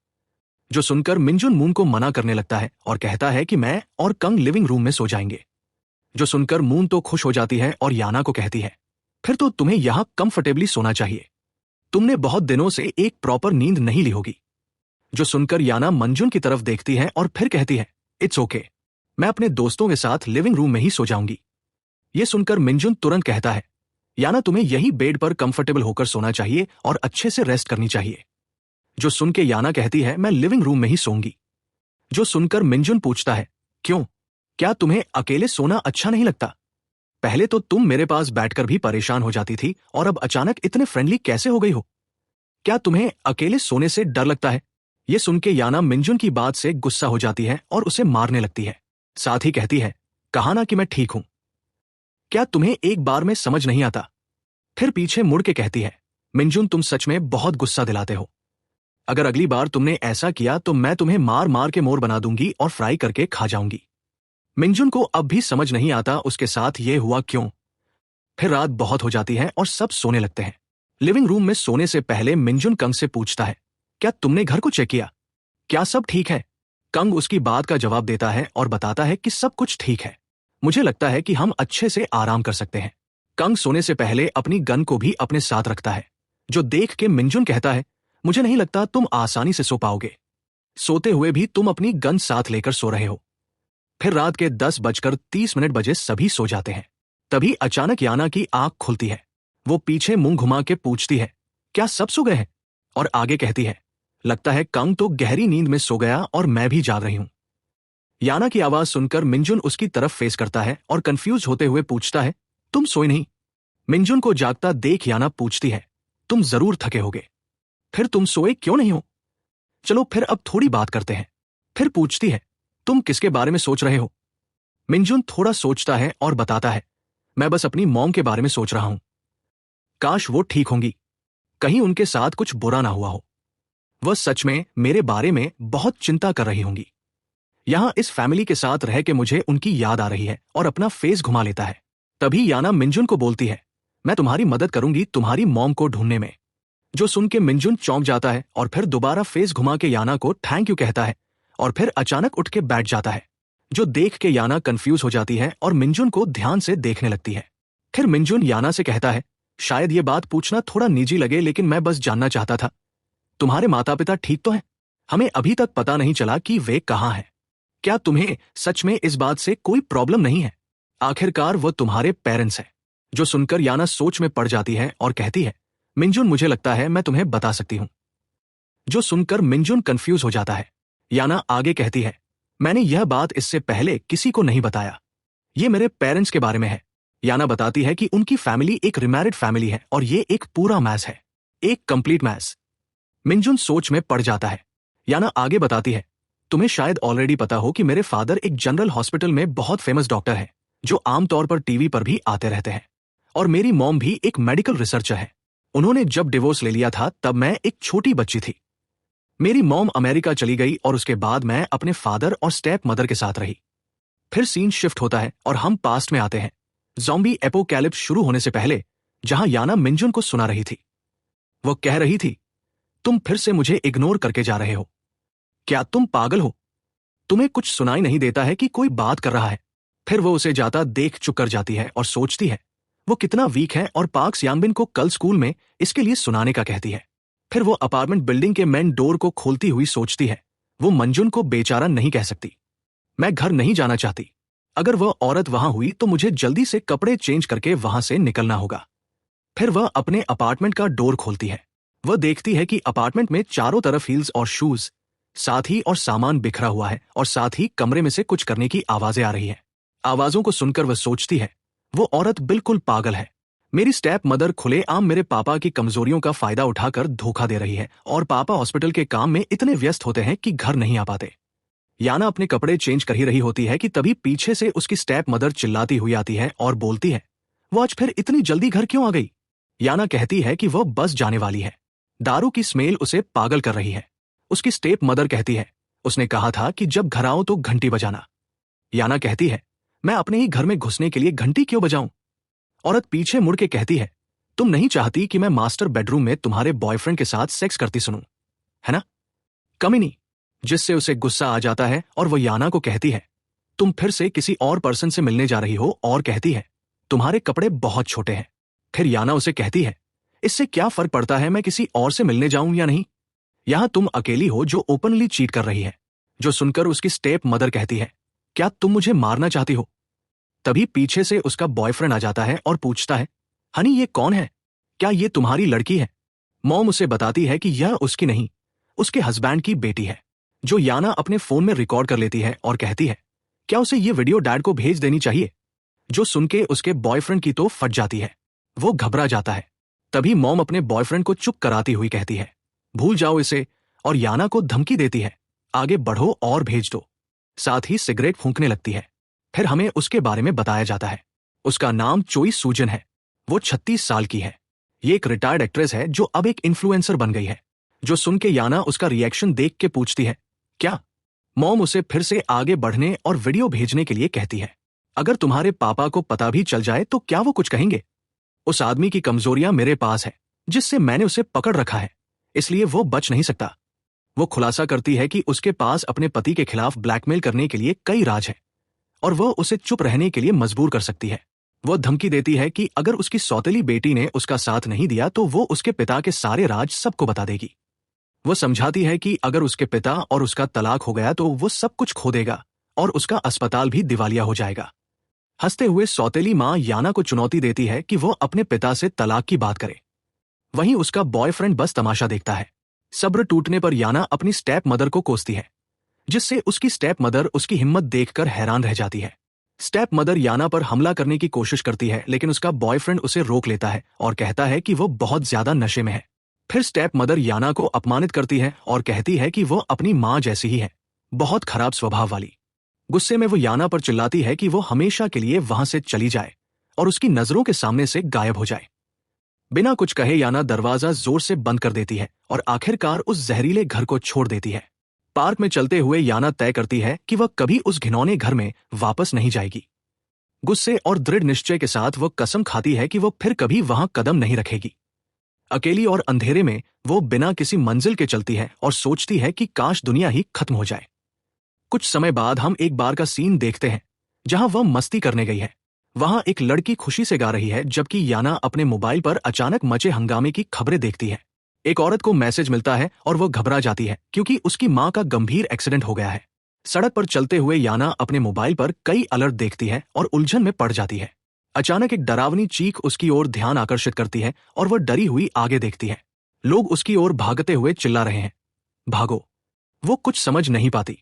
जो सुनकर मिंजुन मून को मना करने लगता है और कहता है कि मैं और कंग लिविंग रूम में सो जाएंगे। जो सुनकर मून तो खुश हो जाती है और याना को कहती है, फिर तो तुम्हें यहां कंफर्टेबली सोना चाहिए, तुमने बहुत दिनों से एक प्रॉपर नींद नहीं ली होगी। जो सुनकर याना मंजुन की तरफ देखती है और फिर कहती है, इट्स ओके, मैं अपने दोस्तों के साथ लिविंग रूम में ही सो जाऊंगी। ये सुनकर मिंजुन तुरंत कहता है, याना तुम्हें यही बेड पर कंफर्टेबल होकर सोना चाहिए और अच्छे से रेस्ट करनी चाहिए। जो सुन के याना कहती है, मैं लिविंग रूम में ही सोऊंगी। जो सुनकर मिंजुन पूछता है, क्यों, क्या तुम्हें अकेले सोना अच्छा नहीं लगता? पहले तो तुम मेरे पास बैठकर भी परेशान हो जाती थी और अब अचानक इतने फ्रेंडली कैसे हो गई हो? क्या तुम्हें अकेले सोने से डर लगता है ये सुन के याना मिंजुन की बात से गुस्सा हो जाती है और उसे मारने लगती है। साथ ही कहती है, कहा ना कि मैं ठीक हूं, क्या तुम्हें एक बार में समझ नहीं आता? फिर पीछे मुड़ के कहती है, मिंजुन तुम सच में बहुत गुस्सा दिलाते हो। अगर अगली बार तुमने ऐसा किया तो मैं तुम्हें मार मार के मोर बना दूंगी और फ्राई करके खा जाऊंगी। मिंजुन को अब भी समझ नहीं आता उसके साथ ये हुआ क्यों। फिर रात बहुत हो जाती है और सब सोने लगते हैं। लिविंग रूम में सोने से पहले मिंजुन कंग से पूछता है, क्या तुमने घर को चेक किया? क्या सब ठीक है? कंग उसकी बात का जवाब देता है और बताता है कि सब कुछ ठीक है। मुझे लगता है कि हम अच्छे से आराम कर सकते हैं। कंग सोने से पहले अपनी गन को भी अपने साथ रखता है, जो देख के मिंजुन कहता है, मुझे नहीं लगता तुम आसानी से सो पाओगे। सोते हुए भी तुम अपनी गन साथ लेकर सो रहे हो। फिर रात के 10:30 बजे सभी सो जाते हैं। तभी अचानक याना की आंख खुलती है। वो पीछे मुंह घुमा के पूछती है, क्या सब सो गए हैं? और आगे कहती है, लगता है कंग तो गहरी नींद में सो गया और मैं भी जाग रही हूं। याना की आवाज सुनकर मिंजुन उसकी तरफ फेस करता है और कंफ्यूज होते हुए पूछता है, तुम सोए नहीं? मिंजुन को जागता देख याना पूछती है, तुम जरूर थके होगे, फिर तुम सोए क्यों नहीं हो? चलो फिर अब थोड़ी बात करते हैं। फिर पूछती है, तुम किसके बारे में सोच रहे हो? मिंजुन थोड़ा सोचता है और बताता है, मैं बस अपनी मॉम के बारे में सोच रहा हूं। काश वो ठीक होंगी, कहीं उनके साथ कुछ बुरा ना हुआ हो। वह सच में मेरे बारे में बहुत चिंता कर रही होंगी। यहां इस फैमिली के साथ रह के मुझे उनकी याद आ रही है और अपना फेस घुमा लेता है। तभी याना मिंजुन को बोलती है, मैं तुम्हारी मदद करूंगी तुम्हारी मॉम को ढूंढने में। जो सुन के मिंजुन चौंक जाता है और फिर दोबारा फेस घुमा के याना को थैंक यू कहता है और फिर अचानक उठ के बैठ जाता है, जो देख के याना कंफ्यूज हो जाती है और मिंजुन को ध्यान से देखने लगती है। फिर मिंजुन याना से कहता है, शायद ये बात पूछना थोड़ा निजी लगे लेकिन मैं बस जानना चाहता था, तुम्हारे माता पिता ठीक तो हैं? हमें अभी तक पता नहीं चला कि वे कहाँ हैं। क्या तुम्हें सच में इस बात से कोई प्रॉब्लम नहीं है? आखिरकार वो तुम्हारे पेरेंट्स हैं। जो सुनकर याना सोच में पड़ जाती है और कहती है, मिंजुन मुझे लगता है मैं तुम्हें बता सकती हूं। जो सुनकर मिंजुन कंफ्यूज हो जाता है। याना आगे कहती है, मैंने यह बात इससे पहले किसी को नहीं बताया। ये मेरे पेरेंट्स के बारे में है। याना बताती है कि उनकी फैमिली एक रिमैरिड फैमिली है और ये एक पूरा मैस है, एक कंप्लीट मैस। मिंजुन सोच में पड़ जाता है। याना आगे बताती है, तुम्हें शायद ऑलरेडी पता हो कि मेरे फादर एक जनरल हॉस्पिटल में बहुत फेमस डॉक्टर है, जो आमतौर पर टीवी पर भी आते रहते हैं। और मेरी मॉम भी एक मेडिकल रिसर्चर है। उन्होंने जब डिवोर्स ले लिया था तब मैं एक छोटी बच्ची थी। मेरी मॉम अमेरिका चली गई और उसके बाद मैं अपने फादर और स्टेप मदर के साथ रही। फिर सीन शिफ्ट होता है और हम पास्ट में आते हैं, ज़ॉम्बी एपोकैलिप्स शुरू होने से पहले, जहां याना मिंजुन को सुना रही थी। वो कह रही थी, तुम फिर से मुझे इग्नोर करके जा रहे हो। क्या तुम पागल हो? तुम्हें कुछ सुनाई नहीं देता है कि कोई बात कर रहा है? फिर वो उसे जाता देख चुप कर जाती है और सोचती है, वो कितना वीक है और पार्क यांबिन को कल स्कूल में इसके लिए सुनाने का कहती है। फिर वो अपार्टमेंट बिल्डिंग के मेन डोर को खोलती हुई सोचती है, वो मंजुन को बेचारा नहीं कह सकती। मैं घर नहीं जाना चाहती। अगर वह औरत वहां हुई तो मुझे जल्दी से कपड़े चेंज करके वहां से निकलना होगा। फिर वह अपने अपार्टमेंट का डोर खोलती है। वह देखती है कि अपार्टमेंट में चारों तरफ हील्स और शूज, साथ ही और सामान बिखरा हुआ है और साथ ही कमरे में से कुछ करने की आवाजें आ रही हैं। आवाजों को सुनकर वह सोचती है, वो औरत बिल्कुल पागल है। मेरी स्टेप मदर खुलेआम मेरे पापा की कमजोरियों का फायदा उठाकर धोखा दे रही है और पापा हॉस्पिटल के काम में इतने व्यस्त होते हैं कि घर नहीं आ पाते। याना अपने कपड़े चेंज कर ही रही होती है कि तभी पीछे से उसकी स्टेप मदर चिल्लाती हुई आती है और बोलती है, वो आज फिर इतनी जल्दी घर क्यों आ गई? याना कहती है कि वह बस जाने वाली है। दारू की स्मेल उसे पागल कर रही है। उसकी स्टेप मदर कहती है, उसने कहा था कि जब घर आओ तो घंटी बजाना। याना कहती है, मैं अपने ही घर में घुसने के लिए घंटी क्यों बजाऊं? औरत पीछे मुड़ के कहती है, तुम नहीं चाहती कि मैं मास्टर बेडरूम में तुम्हारे बॉयफ्रेंड के साथ सेक्स करती सुनूं, है ना? कमीनी। जिससे उसे गुस्सा आ जाता है और वो याना को कहती है, तुम फिर से किसी और पर्सन से मिलने जा रही हो और कहती है, तुम्हारे कपड़े बहुत छोटे हैं। फिर याना उसे कहती है, इससे क्या फर्क पड़ता है मैं किसी और से मिलने जाऊं या नहीं? यहां तुम अकेली हो जो ओपनली चीट कर रही है। जो सुनकर उसकी स्टेप मदर कहती है, क्या तुम मुझे मारना चाहती हो? तभी पीछे से उसका बॉयफ्रेंड आ जाता है और पूछता है, हनी ये कौन है? क्या ये तुम्हारी लड़की है? मॉम उसे बताती है कि यह उसकी नहीं, उसके हस्बैंड की बेटी है। जो याना अपने फोन में रिकॉर्ड कर लेती है और कहती है, क्या उसे ये वीडियो डैड को भेज देनी चाहिए? जो सुन के उसके बॉयफ्रेंड की तो फट जाती है। वो घबरा जाता है। तभी मॉम अपने बॉयफ्रेंड को चुप कराती हुई कहती है, भूल जाओ इसे और याना को धमकी देती है, आगे बढ़ो और भेज दो। साथ ही सिगरेट फूंकने लगती है। फिर हमें उसके बारे में बताया जाता है। उसका नाम चोई सूजन है। वो 36 साल की है। ये एक रिटायर्ड एक्ट्रेस है जो अब एक इन्फ्लुएंसर बन गई है। जो सुन के याना उसका रिएक्शन देख के पूछती है, क्या? मॉम उसे फिर से आगे बढ़ने और वीडियो भेजने के लिए कहती है। अगर तुम्हारे पापा को पता भी चल जाए तो क्या वो कुछ कहेंगे? उस आदमी की कमजोरियां मेरे पास है, जिससे मैंने उसे पकड़ रखा है, इसलिए वो बच नहीं सकता। वो खुलासा करती है कि उसके पास अपने पति के खिलाफ ब्लैकमेल करने के लिए कई राज हैं और वो उसे चुप रहने के लिए मजबूर कर सकती है। वो धमकी देती है कि अगर उसकी सौतेली बेटी ने उसका साथ नहीं दिया तो वो उसके पिता के सारे राज सबको बता देगी। वो समझाती है कि अगर उसके पिता और उसका तलाक हो गया तो वो सब कुछ खो देगा और उसका अस्पताल भी दिवालिया हो जाएगा। हंसते हुए सौतेली माँ याना को चुनौती देती है कि वो अपने पिता से तलाक की बात करे। वहीं उसका बॉयफ्रेंड बस तमाशा देखता है। सब्र टूटने पर याना अपनी स्टेप मदर को कोसती है, जिससे उसकी स्टेप मदर उसकी हिम्मत देखकर हैरान रह जाती है। स्टेप मदर याना पर हमला करने की कोशिश करती है, लेकिन उसका बॉयफ्रेंड उसे रोक लेता है और कहता है कि वो बहुत ज्यादा नशे में है। फिर स्टेप मदर याना को अपमानित करती है और कहती है कि वो अपनी माँ जैसी ही है, बहुत खराब स्वभाव वाली। गुस्से में वो याना पर चिल्लाती है कि वो हमेशा के लिए वहां से चली जाए और उसकी नजरों के सामने से गायब हो जाए। बिना कुछ कहे याना दरवाजा जोर से बंद कर देती है और आखिरकार उस जहरीले घर को छोड़ देती है। पार्क में चलते हुए याना तय करती है कि वह कभी उस घिनौने घर में वापस नहीं जाएगी। गुस्से और दृढ़ निश्चय के साथ वो कसम खाती है कि वो फिर कभी वहां कदम नहीं रखेगी। अकेली और अंधेरे में वो बिना किसी मंजिल के चलती है और सोचती है कि काश दुनिया ही खत्म हो जाए। कुछ समय बाद हम एक बार का सीन देखते हैं जहां वह मस्ती करने गई है। वहां एक लड़की खुशी से गा रही है, जबकि याना अपने मोबाइल पर अचानक मचे हंगामे की खबरें देखती है। एक औरत को मैसेज मिलता है और वो घबरा जाती है क्योंकि उसकी मां का गंभीर एक्सीडेंट हो गया है। सड़क पर चलते हुए याना अपने मोबाइल पर कई अलर्ट देखती है और उलझन में पड़ जाती है। अचानक एक डरावनी चीख उसकी ओर ध्यान आकर्षित करती है और वह डरी हुई आगे देखती है। लोग उसकी ओर भागते हुए चिल्ला रहे हैं, भागो। वो कुछ समझ नहीं पाती।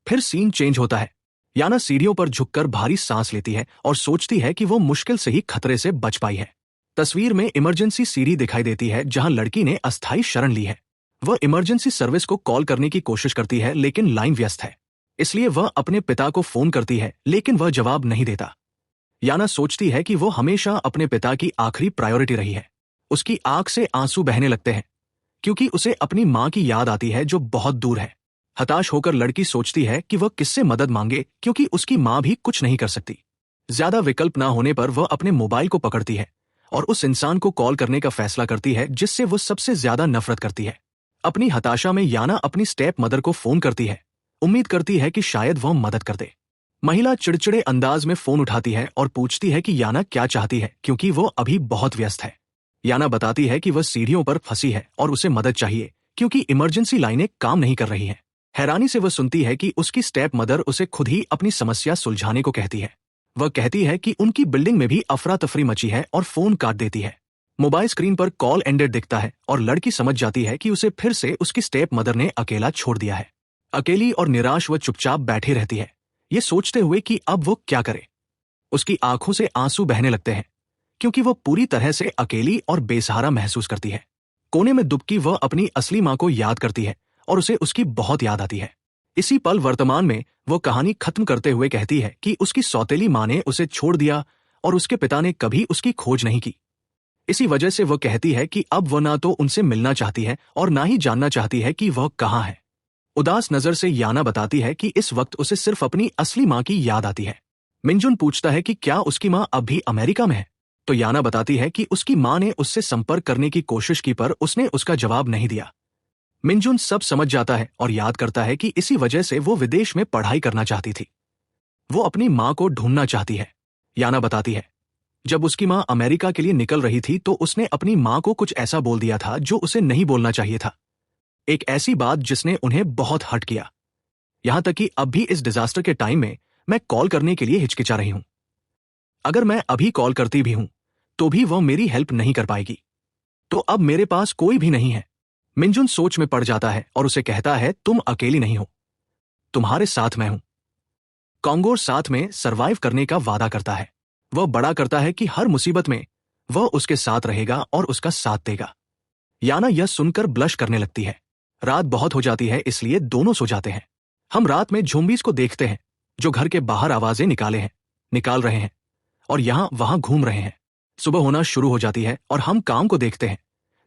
फिर सीन चेंज होता है। याना सीढ़ियों पर झुककर भारी सांस लेती है और सोचती है कि वो मुश्किल से ही खतरे से बच पाई है। तस्वीर में इमरजेंसी सीढ़ी दिखाई देती है जहां लड़की ने अस्थायी शरण ली है। वह इमरजेंसी सर्विस को कॉल करने की कोशिश करती है, लेकिन लाइन व्यस्त है। इसलिए वह अपने पिता को फोन करती है, लेकिन वह जवाब नहीं देता। याना सोचती है कि वो हमेशा अपने पिता की आखिरी प्रायोरिटी रही है। उसकी आंख से आंसू बहने लगते हैं क्योंकि उसे अपनी मां की याद आती है जो बहुत दूर है। हताश होकर लड़की सोचती है कि वह किससे मदद मांगे, क्योंकि उसकी मां भी कुछ नहीं कर सकती। ज्यादा विकल्प ना होने पर वह अपने मोबाइल को पकड़ती है और उस इंसान को कॉल करने का फैसला करती है जिससे वो सबसे ज्यादा नफरत करती है। अपनी हताशा में याना अपनी स्टेप मदर को फोन करती है, उम्मीद करती है कि शायद वह मदद कर दे। महिला चिड़चिड़े अंदाज में फोन उठाती है और पूछती है कि याना क्या चाहती है, क्योंकि वो अभी बहुत व्यस्त है। याना बताती है कि वह सीढ़ियों पर फंसी है और उसे मदद चाहिए क्योंकि इमरजेंसी लाइनें काम नहीं कर रही हैं। हैरानी से वह सुनती है कि उसकी स्टेप मदर उसे खुद ही अपनी समस्या सुलझाने को कहती है। वह कहती है कि उनकी बिल्डिंग में भी अफरा तफरी मची है और फोन काट देती है। मोबाइल स्क्रीन पर कॉल एंडेड दिखता है और लड़की समझ जाती है कि उसे फिर से उसकी स्टेप मदर ने अकेला छोड़ दिया है। अकेली और निराश वह चुपचाप बैठी रहती है, ये सोचते हुए कि अब वो क्या करे। उसकी आंखों से आंसू बहने लगते हैं क्योंकि वो पूरी तरह से अकेली और बेसहारा महसूस करती है। कोने में दुबकी वह अपनी असली मां को याद करती है और उसे उसकी बहुत याद आती है। इसी पल वर्तमान में वो कहानी खत्म करते हुए कहती है कि उसकी सौतेली मां ने उसे छोड़ दिया और उसके पिता ने कभी उसकी खोज नहीं की। इसी वजह से वह कहती है कि अब वह ना तो उनसे मिलना चाहती है और ना ही जानना चाहती है कि वह कहाँ है। उदास नजर से याना बताती है कि इस वक्त उसे सिर्फ अपनी असली मां की याद आती है। मिंजुन पूछता है कि क्या उसकी मां अब भी अमेरिका में है, तो याना बताती है कि उसकी मां ने उससे संपर्क करने की कोशिश की पर उसने उसका जवाब नहीं दिया। मिंजुन सब समझ जाता है और याद करता है कि इसी वजह से वो विदेश में पढ़ाई करना चाहती थी। वो अपनी मां को ढूंढना चाहती है। याना बताती है, जब उसकी मां अमेरिका के लिए निकल रही थी तो उसने अपनी मां को कुछ ऐसा बोल दिया था जो उसे नहीं बोलना चाहिए था। एक ऐसी बात जिसने उन्हें बहुत हर्ट किया। यहां तक कि अब भी इस डिजास्टर के टाइम में मैं कॉल करने के लिए हिचकिचा रही हूं। अगर मैं अभी कॉल करती भी हूं तो भी वह मेरी हेल्प नहीं कर पाएगी। तो अब मेरे पास कोई भी नहीं है। मिंजुन सोच में पड़ जाता है और उसे कहता है, तुम अकेली नहीं हो, तुम्हारे साथ मैं हूं। कॉन्गोर साथ में सरवाइव करने का वादा करता है। वह बड़ा करता है कि हर मुसीबत में वह उसके साथ रहेगा और उसका साथ देगा। याना यह सुनकर ब्लश करने लगती है। रात बहुत हो जाती है, इसलिए दोनों सो जाते हैं। हम रात में ज़ॉम्बीज़ को देखते हैं जो घर के बाहर आवाजें निकाल रहे हैं और यहां वहां घूम रहे हैं। सुबह होना शुरू हो जाती है और हम काम को देखते हैं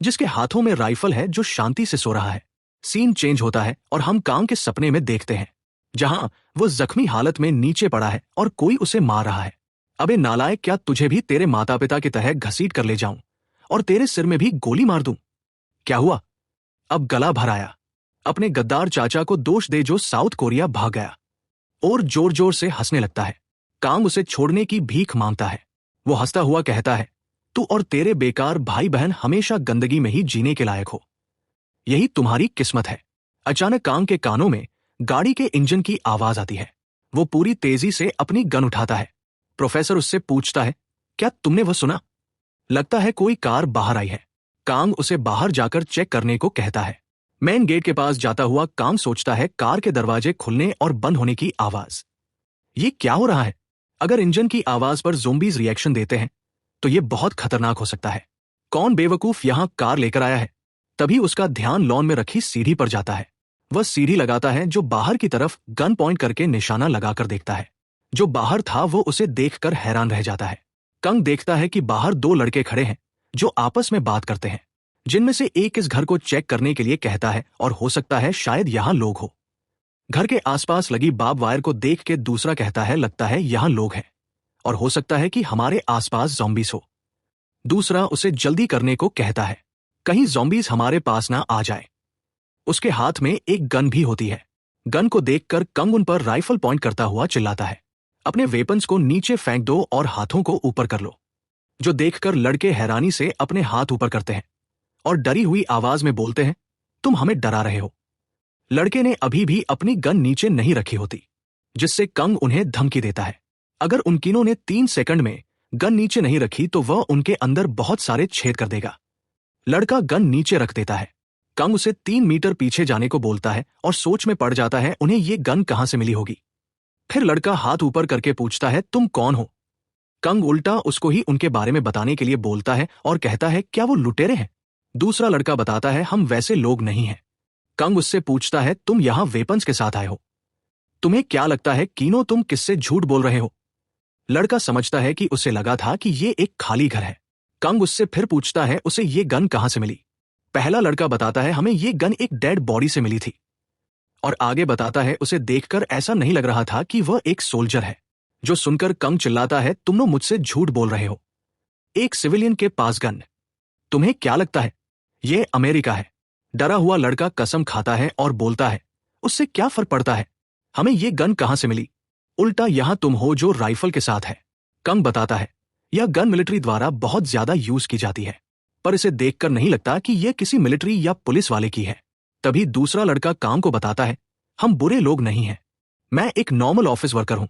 जिसके हाथों में राइफल है जो शांति से सो रहा है। सीन चेंज होता है और हम काम के सपने में देखते हैं जहां वो जख्मी हालत में नीचे पड़ा है और कोई उसे मार रहा है। अबे नालायक, क्या तुझे भी तेरे माता पिता की तरह घसीट कर ले जाऊं और तेरे सिर में भी गोली मार दूं? क्या हुआ? अब गला भर आया। अपने गद्दार चाचा को दोष दे जो साउथ कोरिया भाग गया और जोर जोर से हंसने लगता है। कांग उसे छोड़ने की भीख मांगता है। वो हंसता हुआ कहता है, तू और तेरे बेकार भाई बहन हमेशा गंदगी में ही जीने के लायक हो। यही तुम्हारी किस्मत है। अचानक कांग के कानों में गाड़ी के इंजन की आवाज आती है। वो पूरी तेजी से अपनी गन उठाता है। प्रोफेसर उससे पूछता है, क्या तुमने वह सुना? लगता है कोई कार बाहर आई है। कांग उसे बाहर जाकर चेक करने को कहता है। मेन गेट के पास जाता हुआ कांग सोचता है कार के दरवाजे खुलने और बंद होने की आवाज। ये क्या हो रहा है? अगर इंजन की आवाज पर ज़ॉम्बीज़ रिएक्शन देते हैं तो ये बहुत खतरनाक हो सकता है। कौन बेवकूफ यहां कार लेकर आया है? तभी उसका ध्यान लॉन में रखी सीढ़ी पर जाता है। वह सीढ़ी लगाता है जो बाहर की तरफ गन पॉइंट करके निशाना लगाकर देखता है। जो बाहर था वो उसे देखकर हैरान रह जाता है। कंग देखता है कि बाहर दो लड़के खड़े हैं जो आपस में बात करते हैं, जिनमें से एक इस घर को चेक करने के लिए कहता है और हो सकता है शायद यहां लोग हो। घर के आसपास लगी बाब वायर को देख के दूसरा कहता है, लगता है यहां लोग हैं और हो सकता है कि हमारे आसपास ज़ॉम्बीज़ हो। दूसरा उसे जल्दी करने को कहता है, कहीं ज़ॉम्बीज़ हमारे पास ना आ जाए। उसके हाथ में एक गन भी होती है। गन को देखकर कंग उन पर राइफल पॉइंट करता हुआ चिल्लाता है, अपने वेपन्स को नीचे फेंक दो और हाथों को ऊपर कर लो। जो देखकर लड़के हैरानी से अपने हाथ ऊपर करते हैं और डरी हुई आवाज में बोलते हैं, तुम हमें डरा रहे हो। लड़के ने अभी भी अपनी गन नीचे नहीं रखी होती, जिससे कंग उन्हें धमकी देता है। अगर उन तीनों ने 3 सेकंड में गन नीचे नहीं रखी तो वह उनके अंदर बहुत सारे छेद कर देगा। लड़का गन नीचे रख देता है। कंग उसे 3 मीटर पीछे जाने को बोलता है और सोच में पड़ जाता है उन्हें ये गन कहां से मिली होगी। फिर लड़का हाथ ऊपर करके पूछता है, तुम कौन हो? कंग उल्टा उसको ही उनके बारे में बताने के लिए बोलता है और कहता है, क्या वो लुटेरे हैं? दूसरा लड़का बताता है, हम वैसे लोग नहीं हैं। कंग उससे पूछता है, तुम यहां वेपन्स के साथ आए हो? तुम्हें क्या लगता है कीनो, तुम किससे झूठ बोल रहे हो? लड़का समझता है कि उसे लगा था कि ये एक खाली घर है। कंग उससे फिर पूछता है, उसे ये गन कहां से मिली? पहला लड़का बताता है, हमें ये गन एक डेड बॉडी से मिली थी। और आगे बताता है, उसे देखकर ऐसा नहीं लग रहा था कि वह एक सोल्जर है। जो सुनकर कंग चिल्लाता है, तुम लोग मुझसे झूठ बोल रहे हो। एक सिविलियन के पास गन, तुम्हें क्या लगता है ये अमेरिका है? डरा हुआ लड़का कसम खाता है और बोलता है, उससे क्या फर्क पड़ता है, हमें ये गन कहां से मिली? उल्टा यहां तुम हो जो राइफल के साथ है। कंग बताता है, यह गन मिलिट्री द्वारा बहुत ज्यादा यूज की जाती है, पर इसे देखकर नहीं लगता कि यह किसी मिलिट्री या पुलिस वाले की है। तभी दूसरा लड़का काम को बताता है, हम बुरे लोग नहीं हैं, मैं एक नॉर्मल ऑफिस वर्कर हूं।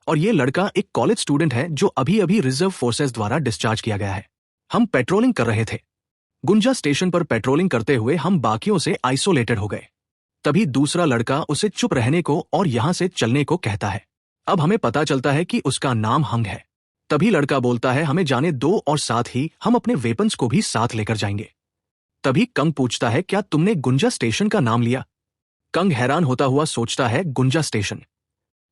और ये लड़का एक कॉलेज स्टूडेंट है जो अभी अभी रिजर्व फोर्सेस द्वारा डिस्चार्ज किया गया है। हम पेट्रोलिंग कर रहे थे। गुंजा स्टेशन पर पेट्रोलिंग करते हुए हम बाकियों से आइसोलेटेड हो गए। तभी दूसरा लड़का उसे चुप रहने को और यहां से चलने को कहता है। अब हमें पता चलता है कि उसका नाम हंग है। तभी लड़का बोलता है, हमें जाने दो और साथ ही हम अपने वेपन्स को भी साथ लेकर जाएंगे। तभी कंग पूछता है, क्या तुमने गुंजा स्टेशन का नाम लिया? कंग हैरान होता हुआ सोचता है, गुंजा स्टेशन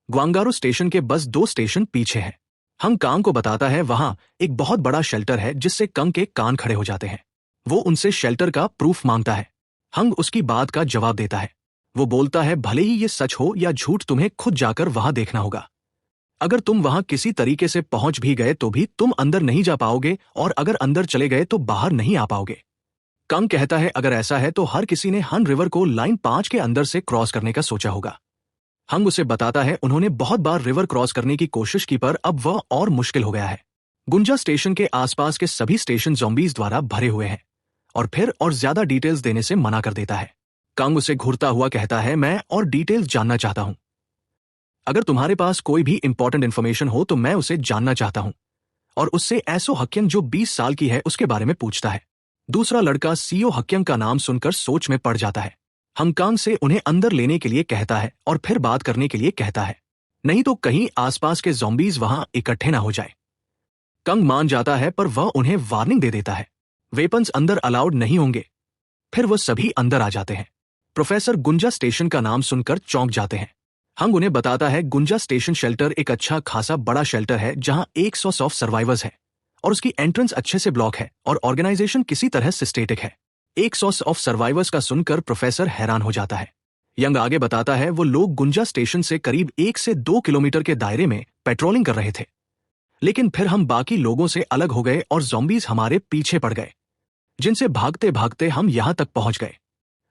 ग्वांगारो स्टेशन के बस 2 स्टेशन पीछे है। हंग कांग को बताता है वहां एक बहुत बड़ा शेल्टर है, जिससे कंग के कान खड़े हो जाते हैं। वो उनसे शेल्टर का प्रूफ मांगता है। हंग उसकी बात का जवाब देता है। वो बोलता है, भले ही ये सच हो या झूठ, तुम्हें खुद जाकर वहां देखना होगा। अगर तुम वहां किसी तरीके से पहुंच भी गए तो भी तुम अंदर नहीं जा पाओगे, और अगर अंदर चले गए तो बाहर नहीं आ पाओगे। कंग कहता है, अगर ऐसा है तो हर किसी ने हन रिवर को लाइन 5 के अंदर से क्रॉस करने का सोचा होगा। हंग उसे बताता है, उन्होंने बहुत बार रिवर क्रॉस करने की कोशिश की, पर अब वह और मुश्किल हो गया है। गुंजा स्टेशन के आसपास के सभी स्टेशन ज़ॉम्बीज़ द्वारा भरे हुए हैं। और फिर और ज्यादा डिटेल्स देने से मना कर देता है। कंग उसे घूरता हुआ कहता है, मैं और डिटेल्स जानना चाहता हूं। अगर तुम्हारे पास कोई भी इंपॉर्टेंट इंफॉर्मेशन हो तो मैं उसे जानना चाहता हूं। और उससे ऐसो हक्यंग जो 20 साल की है उसके बारे में पूछता है। दूसरा लड़का सीओ हक्यंग का नाम सुनकर सोच में पड़ जाता है। हंगकांग से उन्हें अंदर लेने के लिए कहता है और फिर बात करने के लिए कहता है, नहीं तो कहीं आसपास के ज़ॉम्बीज़ वहां इकट्ठे ना हो जाए। कंग मान जाता है, पर वह उन्हें वार्निंग दे देता है, वेपन्स अंदर अलाउड नहीं होंगे। फिर वो सभी अंदर आ जाते हैं। प्रोफेसर गुंजा स्टेशन का नाम सुनकर चौंक जाते हैं। हंग उन्हें बताता है गुंजा स्टेशन शेल्टर एक अच्छा खासा बड़ा शेल्टर है जहां 100 सर्वाइवर्स है और उसकी एंट्रेंस अच्छे से ब्लॉक है और ऑर्गेनाइजेशन किसी तरह सिस्टेटिक है। 100 सर्वाइवर्स का सुनकर प्रोफेसर हैरान हो जाता है। यंग आगे बताता है वो लोग गुंजा स्टेशन से करीब 1 से 2 किलोमीटर के दायरे में पेट्रोलिंग कर रहे थे, लेकिन फिर हम बाकी लोगों से अलग हो गए और ज़ॉम्बीज हमारे पीछे पड़ गए, जिनसे भागते भागते हम यहां तक पहुंच गए।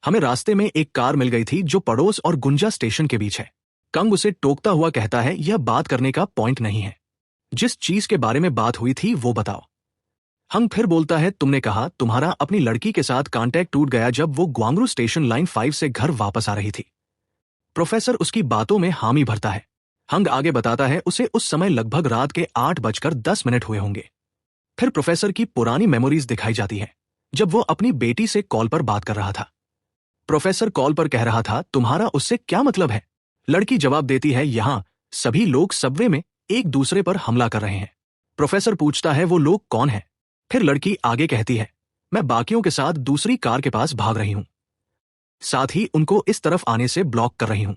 हमें रास्ते में एक कार मिल गई थी जो पड़ोस और गुंजा स्टेशन के बीच है। कंग उसे टोकता हुआ कहता है यह बात करने का पॉइंट नहीं है, जिस चीज के बारे में बात हुई थी वो बताओ। हंग फिर बोलता है तुमने कहा तुम्हारा अपनी लड़की के साथ कांटेक्ट टूट गया जब वो ग्वांगरू स्टेशन लाइन 5 से घर वापस आ रही थी। प्रोफेसर उसकी बातों में हामी भरता है। हंग आगे बताता है उसे उस समय लगभग रात के 8:10 हुए होंगे। फिर प्रोफेसर की पुरानी मेमोरीज दिखाई जाती है जब वो अपनी बेटी से कॉल पर बात कर रहा था। प्रोफेसर कॉल पर कह रहा था तुम्हारा उससे क्या मतलब है। लड़की जवाब देती है यहां सभी लोग सबवे में एक दूसरे पर हमला कर रहे हैं। प्रोफेसर पूछता है वो लोग कौन है। फिर लड़की आगे कहती है मैं बाकियों के साथ दूसरी कार के पास भाग रही हूं, साथ ही उनको इस तरफ आने से ब्लॉक कर रही हूं।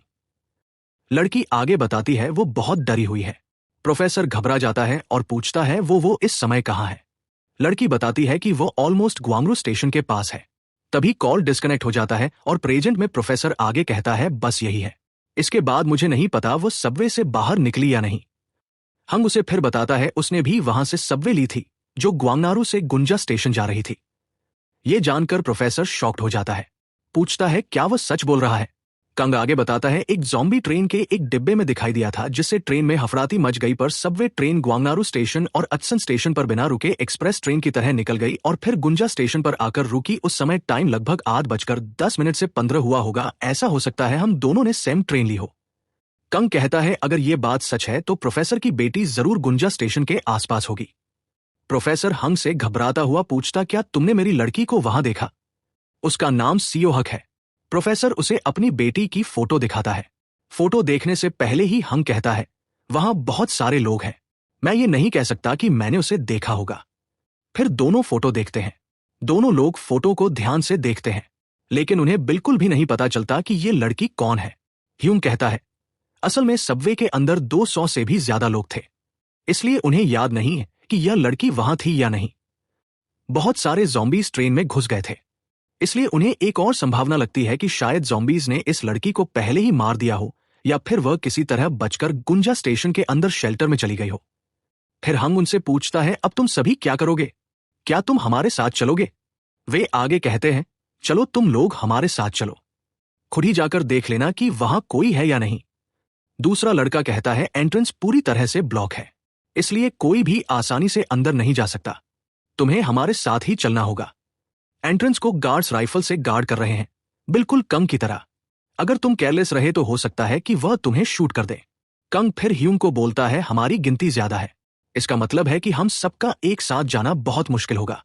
लड़की आगे बताती है वो बहुत डरी हुई है। प्रोफेसर घबरा जाता है और पूछता है वो इस समय कहां है। लड़की बताती है कि वो ऑलमोस्ट ग्वांगरू स्टेशन के पास है। तभी कॉल डिस्कनेक्ट हो जाता है और प्रेजेंट में प्रोफेसर आगे कहता है बस यही है, इसके बाद मुझे नहीं पता वो सबवे से बाहर निकली या नहीं। हंग उसे फिर बताता है उसने भी वहां से सबवे ली थी जो ग्वांगनारू से गुंजा स्टेशन जा रही थी। ये जानकर प्रोफेसर शॉक्ड हो जाता है, पूछता है क्या वो सच बोल रहा है। कंग आगे बताता है एक ज़ॉम्बी ट्रेन के एक डिब्बे में दिखाई दिया था जिससे ट्रेन में हफड़ाती मच गई, पर सबवे ट्रेन ग्वांगनारू स्टेशन और अचसन स्टेशन पर बिना रुके एक्सप्रेस ट्रेन की तरह निकल गई और फिर गुंजा स्टेशन पर आकर रुकी। उस समय टाइम लगभग 8:10 से 15 हुआ होगा। ऐसा हो सकता है हम दोनों ने सेम ट्रेन ली हो। कंग कहता है अगर ये बात सच है तो प्रोफेसर की बेटी जरूर गुंजा स्टेशन के आसपास होगी। प्रोफेसर हंग से घबराता हुआ पूछता क्या तुमने मेरी लड़की को वहां देखा। उसका नाम सियो हक है। प्रोफेसर उसे अपनी बेटी की फोटो दिखाता है। फोटो देखने से पहले ही हंग कहता है वहां बहुत सारे लोग हैं, मैं ये नहीं कह सकता कि मैंने उसे देखा होगा। फिर दोनों फोटो देखते हैं। दोनों लोग फोटो को ध्यान से देखते हैं, लेकिन उन्हें बिल्कुल भी नहीं पता चलता कि ये लड़की कौन है। ह्यूम कहता है असल में सबवे के अंदर 200 से भी ज्यादा लोग थे, इसलिए उन्हें याद नहीं है कि यह लड़की वहां थी या नहीं। बहुत सारे ज़ॉम्बीज ट्रेन में घुस गए थे, इसलिए उन्हें एक और संभावना लगती है कि शायद ज़ॉम्बीज ने इस लड़की को पहले ही मार दिया हो या फिर वह किसी तरह बचकर गुंजा स्टेशन के अंदर शेल्टर में चली गई हो। फिर हंग उनसे पूछता है अब तुम सभी क्या करोगे, क्या तुम हमारे साथ चलोगे। वे आगे कहते हैं चलो तुम लोग हमारे साथ चलो, खुद ही जाकर देख लेना कि वहां कोई है या नहीं। दूसरा लड़का कहता है एंट्रेंस पूरी तरह से ब्लॉक है, इसलिए कोई भी आसानी से अंदर नहीं जा सकता, तुम्हें हमारे साथ ही चलना होगा। एंट्रेंस को गार्ड्स राइफल से गार्ड कर रहे हैं, बिल्कुल कंग की तरह। अगर तुम केयरलेस रहे तो हो सकता है कि वह तुम्हें शूट कर दे। कंग फिर ह्यूम को बोलता है हमारी गिनती ज्यादा है, इसका मतलब है कि हम सबका एक साथ जाना बहुत मुश्किल होगा।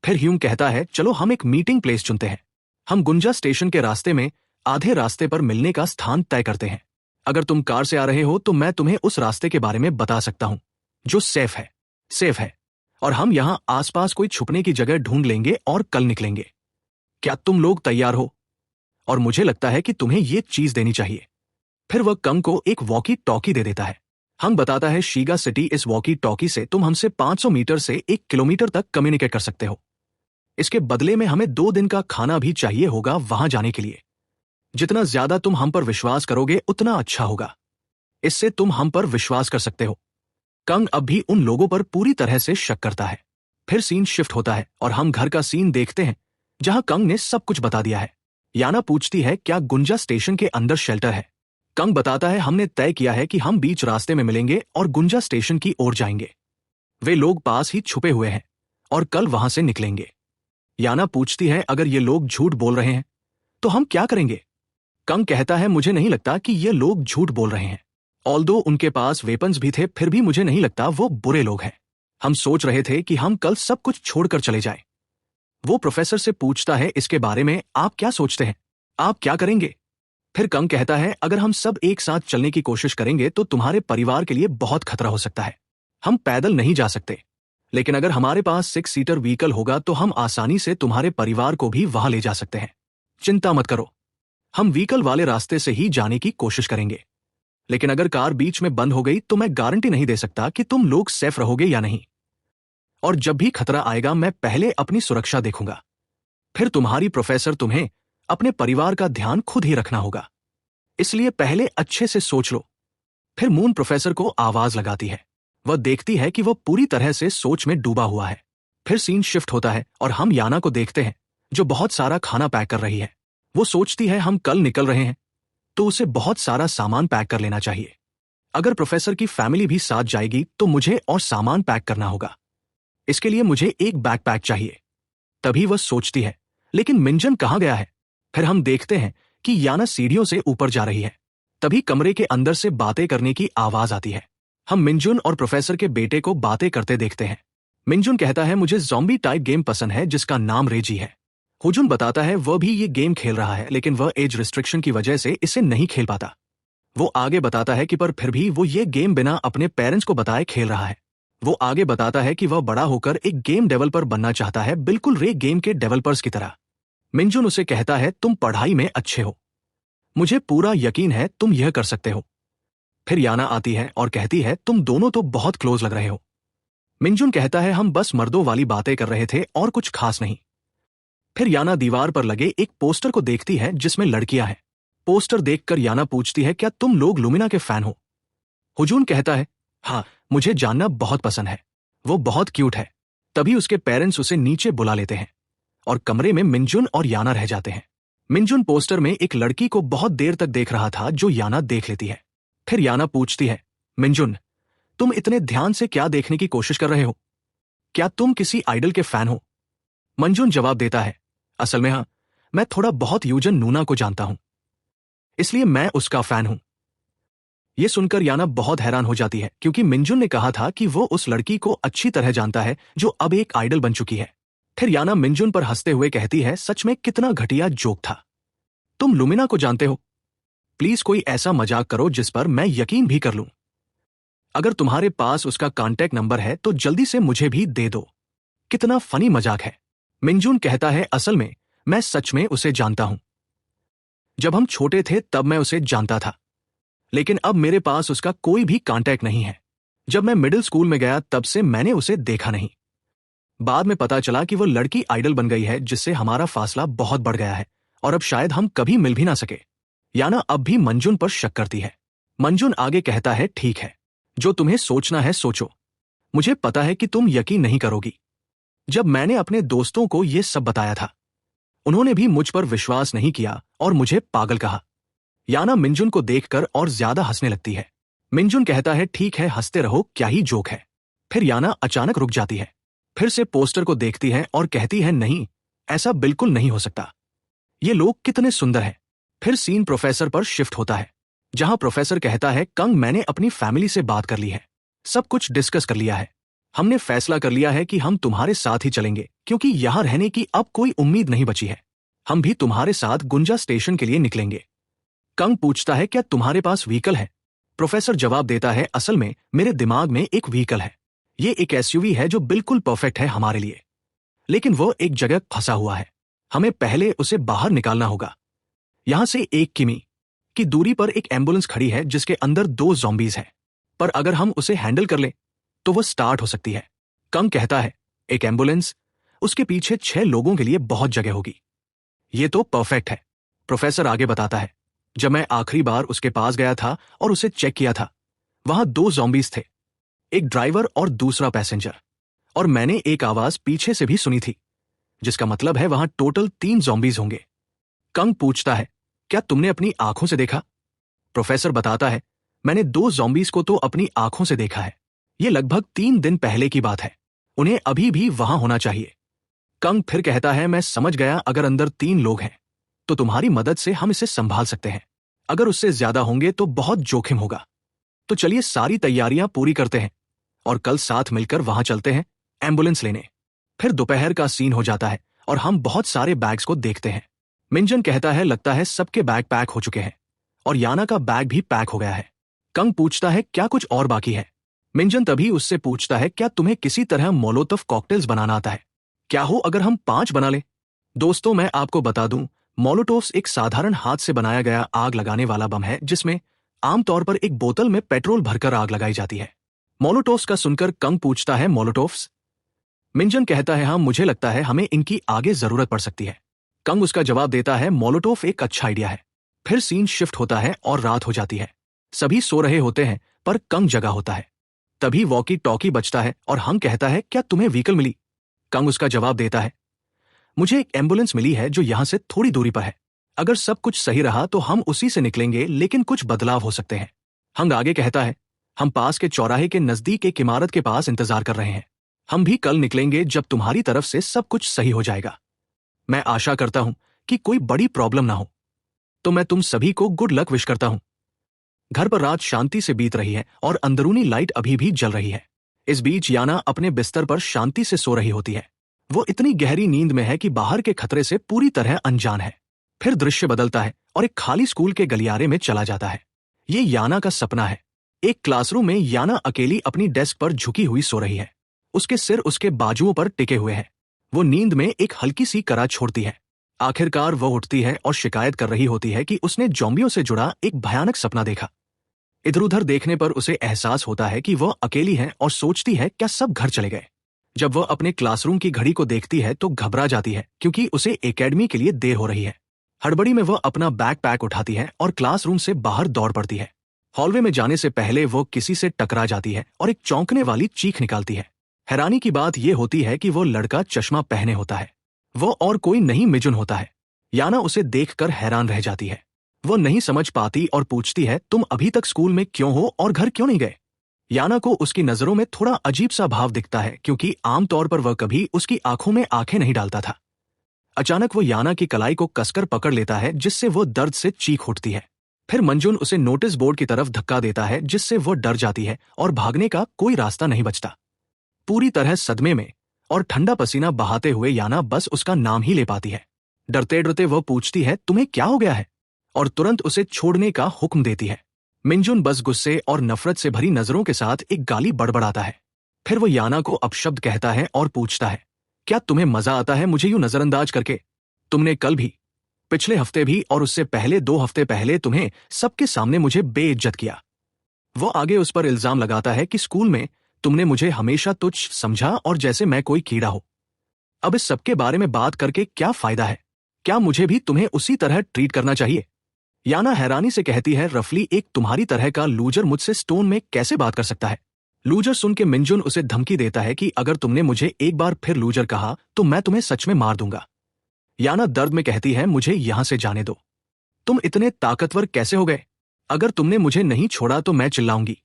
फिर ह्यूम कहता है चलो हम एक मीटिंग प्लेस चुनते हैं। हम गुंजा स्टेशन के रास्ते में आधे रास्ते पर मिलने का स्थान तय करते हैं। अगर तुम कार से आ रहे हो तो मैं तुम्हें उस रास्ते के बारे में बता सकता हूं जो सेफ है, और हम यहां आसपास कोई छुपने की जगह ढूंढ लेंगे और कल निकलेंगे। क्या तुम लोग तैयार हो। और मुझे लगता है कि तुम्हें ये चीज देनी चाहिए। फिर वह कंग को एक वॉकी टॉकी दे देता है। हंग बताता है शीगा सिटी इस वॉकी टॉकी से तुम हमसे 500 मीटर से 1 किलोमीटर तक कम्युनिकेट कर सकते हो। इसके बदले में हमें 2 दिन का खाना भी चाहिए होगा वहां जाने के लिए। जितना ज्यादा तुम हम पर विश्वास करोगे उतना अच्छा होगा। इससे तुम हम पर विश्वास कर सकते हो। कंग अब भी उन लोगों पर पूरी तरह से शक करता है। फिर सीन शिफ्ट होता है और हम घर का सीन देखते हैं जहां कंग ने सब कुछ बता दिया है। याना पूछती है क्या गुंजा स्टेशन के अंदर शेल्टर है। कंग बताता है हमने तय किया है कि हम बीच रास्ते में मिलेंगे और गुंजा स्टेशन की ओर जाएंगे। वे लोग पास ही छुपे हुए हैं और कल वहां से निकलेंगे। याना पूछती है अगर ये लोग झूठ बोल रहे हैं तो हम क्या करेंगे। कंग कहता है मुझे नहीं लगता कि ये लोग झूठ बोल रहे हैं। ऑल्दो उनके पास वेपन्स भी थे, फिर भी मुझे नहीं लगता वो बुरे लोग हैं। हम सोच रहे थे कि हम कल सब कुछ छोड़कर चले जाएं। वो प्रोफेसर से पूछता है इसके बारे में आप क्या सोचते हैं, आप क्या करेंगे। फिर कंग कहता है अगर हम सब एक साथ चलने की कोशिश करेंगे तो तुम्हारे परिवार के लिए बहुत खतरा हो सकता है। हम पैदल नहीं जा सकते, लेकिन अगर हमारे पास 6 सीटर व्हीकल होगा तो हम आसानी से तुम्हारे परिवार को भी वहां ले जा सकते हैं। चिंता मत करो। हम व्हीकल वाले रास्ते से ही जाने की कोशिश करेंगे। लेकिन अगर कार बीच में बंद हो गई तो मैं गारंटी नहीं दे सकता कि तुम लोग सेफ रहोगे या नहीं। और जब भी खतरा आएगा मैं पहले अपनी सुरक्षा देखूंगा। फिर तुम्हारी प्रोफेसर तुम्हें अपने परिवार का ध्यान खुद ही रखना होगा, इसलिए पहले अच्छे से सोच लो। फिर मून प्रोफेसर को आवाज लगाती है। वह देखती है कि वह पूरी तरह से सोच में डूबा हुआ है। फिर सीन शिफ्ट होता है और हम याना को देखते हैं जो बहुत सारा खाना पैक कर रही है। वो सोचती है हम कल निकल रहे हैं तो उसे बहुत सारा सामान पैक कर लेना चाहिए। अगर प्रोफेसर की फैमिली भी साथ जाएगी तो मुझे और सामान पैक करना होगा। इसके लिए मुझे एक बैकपैक चाहिए। तभी वह सोचती है, लेकिन मिंजन कहाँ गया है? फिर हम देखते हैं कि याना सीढ़ियों से ऊपर जा रही है। तभी कमरे के अंदर से बातें करने की आवाज आती है। हम मिंजुन और प्रोफेसर के बेटे को बातें करते देखते हैं। मिंजुन कहता है मुझे ज़ॉम्बी टाइप गेम पसंद है जिसका नाम रेजी है। हुजुन बताता है वह भी ये गेम खेल रहा है लेकिन वह एज रिस्ट्रिक्शन की वजह से इसे नहीं खेल पाता। वो आगे बताता है कि पर फिर भी वो ये गेम बिना अपने पेरेंट्स को बताए खेल रहा है। वो आगे बताता है कि वह बड़ा होकर एक गेम डेवलपर बनना चाहता है, बिल्कुल रे गेम के डेवलपर्स की तरह। मिंजुन उसे कहता है तुम पढ़ाई में अच्छे हो, मुझे पूरा यकीन है तुम यह कर सकते हो। फिर याना आती है और कहती है तुम दोनों तो बहुत क्लोज लग रहे हो। मिंजुन कहता है हम बस मर्दों वाली बातें कर रहे थे और कुछ खास नहीं। फिर याना दीवार पर लगे एक पोस्टर को देखती है जिसमें लड़कियां हैं। पोस्टर देखकर याना पूछती है क्या तुम लोग लुमिना के फैन हो? हुजून कहता है हाँ, मुझे जानना बहुत पसंद है, वो बहुत क्यूट है। तभी उसके पेरेंट्स उसे नीचे बुला लेते हैं और कमरे में मिंजुन और याना रह जाते हैं। मिंजुन पोस्टर में एक लड़की को बहुत देर तक देख रहा था जो याना देख लेती है। फिर याना पूछती है मिंजुन, तुम इतने ध्यान से क्या देखने की कोशिश कर रहे हो? क्या तुम किसी आइडल के फैन हो? मंजुन जवाब देता है असल में हाँ, मैं थोड़ा बहुत यूजन नूना को जानता हूं, इसलिए मैं उसका फैन हूं। यह सुनकर याना बहुत हैरान हो जाती है क्योंकि मिंजुन ने कहा था कि वो उस लड़की को अच्छी तरह जानता है जो अब एक आइडल बन चुकी है। फिर याना मिंजुन पर हंसते हुए कहती है सच में कितना घटिया जोक था, तुम लुमिना को जानते हो? प्लीज कोई ऐसा मजाक करो जिस पर मैं यकीन भी कर लूं। अगर तुम्हारे पास उसका कांटेक्ट नंबर है तो जल्दी से मुझे भी दे दो। कितना फनी मजाक है। मिंजुन कहता है असल में मैं सच में उसे जानता हूं। जब हम छोटे थे तब मैं उसे जानता था, लेकिन अब मेरे पास उसका कोई भी कांटेक्ट नहीं है। जब मैं मिडिल स्कूल में गया तब से मैंने उसे देखा नहीं। बाद में पता चला कि वो लड़की आइडल बन गई है जिससे हमारा फासला बहुत बढ़ गया है और अब शायद हम कभी मिल भी ना सके। याना अब भी मंजुन पर शक करती है। मंजुन आगे कहता है ठीक है, जो तुम्हें सोचना है सोचो, मुझे पता है कि तुम यकीन नहीं करोगी। जब मैंने अपने दोस्तों को यह सब बताया था उन्होंने भी मुझ पर विश्वास नहीं किया और मुझे पागल कहा। याना मिंजुन को देखकर और ज्यादा हंसने लगती है। मिंजुन कहता है ठीक है, हंसते रहो, क्या ही जोक है। फिर याना अचानक रुक जाती है, फिर से पोस्टर को देखती है और कहती है नहीं, ऐसा बिल्कुल नहीं हो सकता, ये लोग कितने सुंदर हैं। फिर सीन प्रोफेसर पर शिफ्ट होता है जहां प्रोफेसर कहता है कंग मैंने अपनी फैमिली से बात कर ली है, सब कुछ डिस्कस कर लिया है, हमने फैसला कर लिया है कि हम तुम्हारे साथ ही चलेंगे क्योंकि यहां रहने की अब कोई उम्मीद नहीं बची है। हम भी तुम्हारे साथ गुंजा स्टेशन के लिए निकलेंगे। कंग पूछता है क्या तुम्हारे पास व्हीकल है? प्रोफेसर जवाब देता है असल में मेरे दिमाग में एक व्हीकल है, ये एक एसयूवी है जो बिल्कुल परफेक्ट है हमारे लिए, लेकिन वो एक जगह फंसा हुआ है, हमें पहले उसे बाहर निकालना होगा। यहां से 1 किमी की दूरी पर एक एम्बुलेंस खड़ी है जिसके अंदर 2 ज़ॉम्बीज हैं, पर अगर हम उसे हैंडल कर लें तो वो स्टार्ट हो सकती है। कंग कहता है एक एम्बुलेंस, उसके पीछे 6 लोगों के लिए बहुत जगह होगी, ये तो परफेक्ट है। प्रोफेसर आगे बताता है जब मैं आखिरी बार उसके पास गया था और उसे चेक किया था वहां 2 ज़ॉम्बीज थे, एक ड्राइवर और दूसरा पैसेंजर, और मैंने एक आवाज पीछे से भी सुनी थी, जिसका मतलब है वहां टोटल 3 ज़ॉम्बीज होंगे। कंग पूछता है क्या तुमने अपनी आंखों से देखा? प्रोफेसर बताता है मैंने 2 ज़ॉम्बीज को तो अपनी आंखों से देखा है, ये लगभग 3 दिन पहले की बात है, उन्हें अभी भी वहां होना चाहिए। कंग फिर कहता है मैं समझ गया, अगर अंदर 3 लोग हैं तो तुम्हारी मदद से हम इसे संभाल सकते हैं, अगर उससे ज्यादा होंगे तो बहुत जोखिम होगा। तो चलिए सारी तैयारियां पूरी करते हैं और कल साथ मिलकर वहां चलते हैं एम्बुलेंस लेने। फिर दोपहर का सीन हो जाता है और हम बहुत सारे बैग्स को देखते हैं। मिंजन कहता है लगता है सबके बैग पैक हो चुके हैं और याना का बैग भी पैक हो गया है। कंग पूछता है क्या कुछ और बाकी है? मिंजन तभी उससे पूछता है क्या तुम्हें किसी तरह मोलोतोव कॉकटेल्स बनाना आता है? क्या हो अगर हम 5 बना लें? दोस्तों मैं आपको बता दूं, मोलोटोव्स एक साधारण हाथ से बनाया गया आग लगाने वाला बम है जिसमें आमतौर पर एक बोतल में पेट्रोल भरकर आग लगाई जाती है। मोलोटोव्स का सुनकर कंग पूछता है, मोलोटोव्स? मिंजन कहता है, हाँ, मुझे लगता है हमें इनकी आगे जरूरत पड़ सकती है। कंग उसका जवाब देता है, मोलोटोव एक अच्छा आइडिया है। फिर सीन शिफ्ट होता है और रात हो जाती है। सभी सो रहे होते हैं पर कंग जगा होता है। तभी वॉकी टॉकी बजता है और हंग कहता है, क्या तुम्हें व्हीकल मिली? कंग उसका जवाब देता है, मुझे एक एम्बुलेंस मिली है जो यहां से थोड़ी दूरी पर है। अगर सब कुछ सही रहा तो हम उसी से निकलेंगे, लेकिन कुछ बदलाव हो सकते हैं। हंग आगे कहता है, हम पास के चौराहे के नजदीक एक इमारत के पास इंतजार कर रहे हैं। हम भी कल निकलेंगे जब तुम्हारी तरफ से सब कुछ सही हो जाएगा। मैं आशा करता हूं कि कोई बड़ी प्रॉब्लम ना हो। तो मैं तुम सभी को गुड लक विश करता हूं। घर पर रात शांति से बीत रही है और अंदरूनी लाइट अभी भी जल रही है। इस बीच याना अपने बिस्तर पर शांति से सो रही होती है। वो इतनी गहरी नींद में है कि बाहर के खतरे से पूरी तरह अनजान है। फिर दृश्य बदलता है और एक खाली स्कूल के गलियारे में चला जाता है। ये याना का सपना है। एक क्लासरूम में याना अकेली अपनी डेस्क पर झुकी हुई सो रही है। उसके सिर उसके बाजुओं पर टिके हुए हैं। वो नींद में एक हल्की सी करा छोड़ती है। आखिरकार वह उठती है और शिकायत कर रही होती है कि उसने ज़ॉम्बियों से जुड़ा एक भयानक सपना देखा। इधर उधर देखने पर उसे एहसास होता है कि वह अकेली है और सोचती है, क्या सब घर चले गए? जब वह अपने क्लासरूम की घड़ी को देखती है तो घबरा जाती है क्योंकि उसे एकेडमी के लिए देर हो रही है। हड़बड़ी में वह अपना बैकपैक उठाती है और क्लासरूम से बाहर दौड़ पड़ती है। हॉलवे में जाने से पहले वो किसी से टकरा जाती है और एक चौंकने वाली चीख निकालती है। हैरानी की बात यह होती है कि वो लड़का चश्मा पहने होता है। वो और कोई नहीं मिजुन होता है। याना उसे देखकर हैरान रह जाती है। वो नहीं समझ पाती और पूछती है, तुम अभी तक स्कूल में क्यों हो और घर क्यों नहीं गए? याना को उसकी नजरों में थोड़ा अजीब सा भाव दिखता है क्योंकि आमतौर पर वह कभी उसकी आंखों में आंखें नहीं डालता था। अचानक वो याना की कलाई को कसकर पकड़ लेता है जिससे वो दर्द से चीख उठती है। फिर मंजुन उसे नोटिस बोर्ड की तरफ धक्का देता है जिससे वो डर जाती है और भागने का कोई रास्ता नहीं बचता। पूरी तरह सदमे में और ठंडा पसीना बहाते हुए याना बस उसका नाम ही ले पाती है। डरते डरते वो पूछती है, तुम्हें क्या हो गया है? और तुरंत उसे छोड़ने का हुक्म देती है। मिंजुन बस गुस्से और नफरत से भरी नजरों के साथ एक गाली बड़बड़ाता है। फिर वो याना को अपशब्द कहता है और पूछता है, क्या तुम्हें मजा आता है मुझे यूं नजरअंदाज करके? तुमने कल भी, पिछले हफ्ते भी और उससे पहले 2 हफ्ते पहले तुम्हें सबके सामने मुझे बेइज्जत किया। वो आगे उस पर इल्जाम लगाता है कि स्कूल में तुमने मुझे हमेशा तुच्छ समझा और जैसे मैं कोई कीड़ा हो। अब इस सबके बारे में बात करके क्या फायदा है? क्या मुझे भी तुम्हें उसी तरह ट्रीट करना चाहिए? याना हैरानी से कहती है, रफली एक तुम्हारी तरह का लूजर मुझसे स्टोन में कैसे बात कर सकता है? लूजर सुन के मिंजुन उसे धमकी देता है कि अगर तुमने मुझे एक बार फिर लूजर कहा तो मैं तुम्हें सच में मार दूंगा। याना दर्द में कहती है, मुझे यहां से जाने दो। तुम इतने ताकतवर कैसे हो गए? अगर तुमने मुझे नहीं छोड़ा तो मैं चिल्लाऊंगी।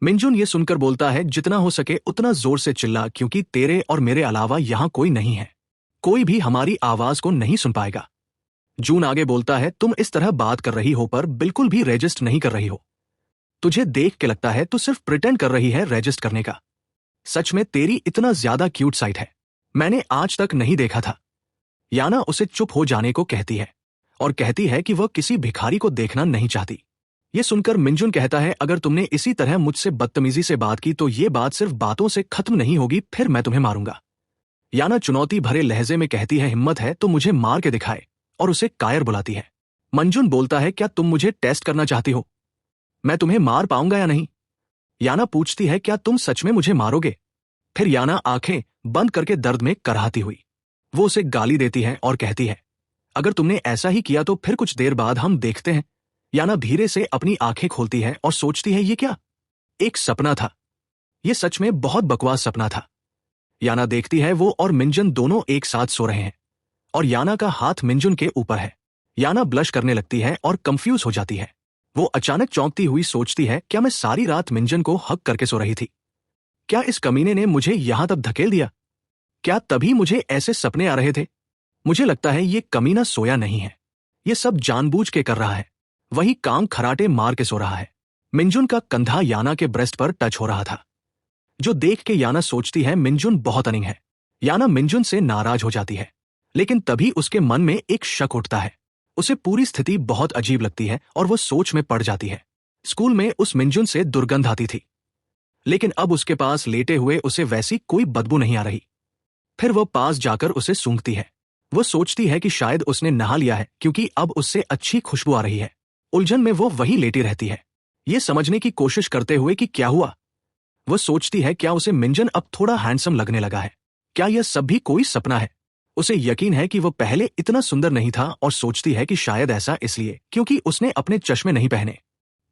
मिंजुन ये सुनकर बोलता है, जितना हो सके उतना जोर से चिल्ला क्योंकि तेरे और मेरे अलावा यहां कोई नहीं है। कोई भी हमारी आवाज को नहीं सुन पाएगा। जून आगे बोलता है, तुम इस तरह बात कर रही हो पर बिल्कुल भी रेजिस्ट नहीं कर रही हो। तुझे देख के लगता है तू सिर्फ प्रिटेंड कर रही है रेजिस्ट करने का। सच में तेरी इतना ज्यादा क्यूट साइड है, मैंने आज तक नहीं देखा था। याना उसे चुप हो जाने को कहती है और कहती है कि वह किसी भिखारी को देखना नहीं चाहती। ये सुनकर मिंजुन कहता है, अगर तुमने इसी तरह मुझसे बदतमीजी से बात की तो ये बात सिर्फ बातों से खत्म नहीं होगी, फिर मैं तुम्हें मारूंगा। याना चुनौती भरे लहजे में कहती है, हिम्मत है तो मुझे मार के दिखाए, और उसे कायर बुलाती है। मंजुन बोलता है, क्या तुम मुझे टेस्ट करना चाहती हो? मैं तुम्हें मार पाऊंगा या नहीं? याना पूछती है, क्या तुम सच में मुझे मारोगे? फिर याना आंखें बंद करके दर्द में कराहती हुई वो उसे गाली देती है और कहती है, अगर तुमने ऐसा ही किया तो फिर कुछ देर बाद हम देखते हैं। याना धीरे से अपनी आंखें खोलती है और सोचती है, ये क्या? एक सपना था। ये सच में बहुत बकवास सपना था। याना देखती है वो और मिंजुन दोनों एक साथ सो रहे हैं और याना का हाथ मिंजुन के ऊपर है। याना ब्लश करने लगती है और कंफ्यूज हो जाती है। वो अचानक चौंकती हुई सोचती है, क्या मैं सारी रात मिंजुन को हक करके सो रही थी? क्या इस कमीने ने मुझे यहां तक धकेल दिया? क्या तभी मुझे ऐसे सपने आ रहे थे? मुझे लगता है ये कमीना सोया नहीं है, ये सब जानबूझ के कर रहा है। वही काम खराटे मार के सो रहा है। मिंजुन का कंधा याना के ब्रेस्ट पर टच हो रहा था, जो देख के याना सोचती है मिंजुन बहुत अनिंग है। याना मिंजुन से नाराज हो जाती है, लेकिन तभी उसके मन में एक शक उठता है। उसे पूरी स्थिति बहुत अजीब लगती है और वो सोच में पड़ जाती है। स्कूल में उस मिंजुन से दुर्गंध आती थी, लेकिन अब उसके पास लेटे हुए उसे वैसी कोई बदबू नहीं आ रही। फिर वो पास जाकर उसे सूंघती है। वो सोचती है कि शायद उसने नहा लिया है क्योंकि अब उससे अच्छी खुशबू आ रही है। उलझन में वो वहीं लेटी रहती है, ये समझने की कोशिश करते हुए कि क्या हुआ। वो सोचती है क्या उसे मिंजन अब थोड़ा हैंडसम लगने लगा है, क्या यह सब भी कोई सपना है। उसे यकीन है कि वो पहले इतना सुंदर नहीं था और सोचती है कि शायद ऐसा इसलिए क्योंकि उसने अपने चश्मे नहीं पहने।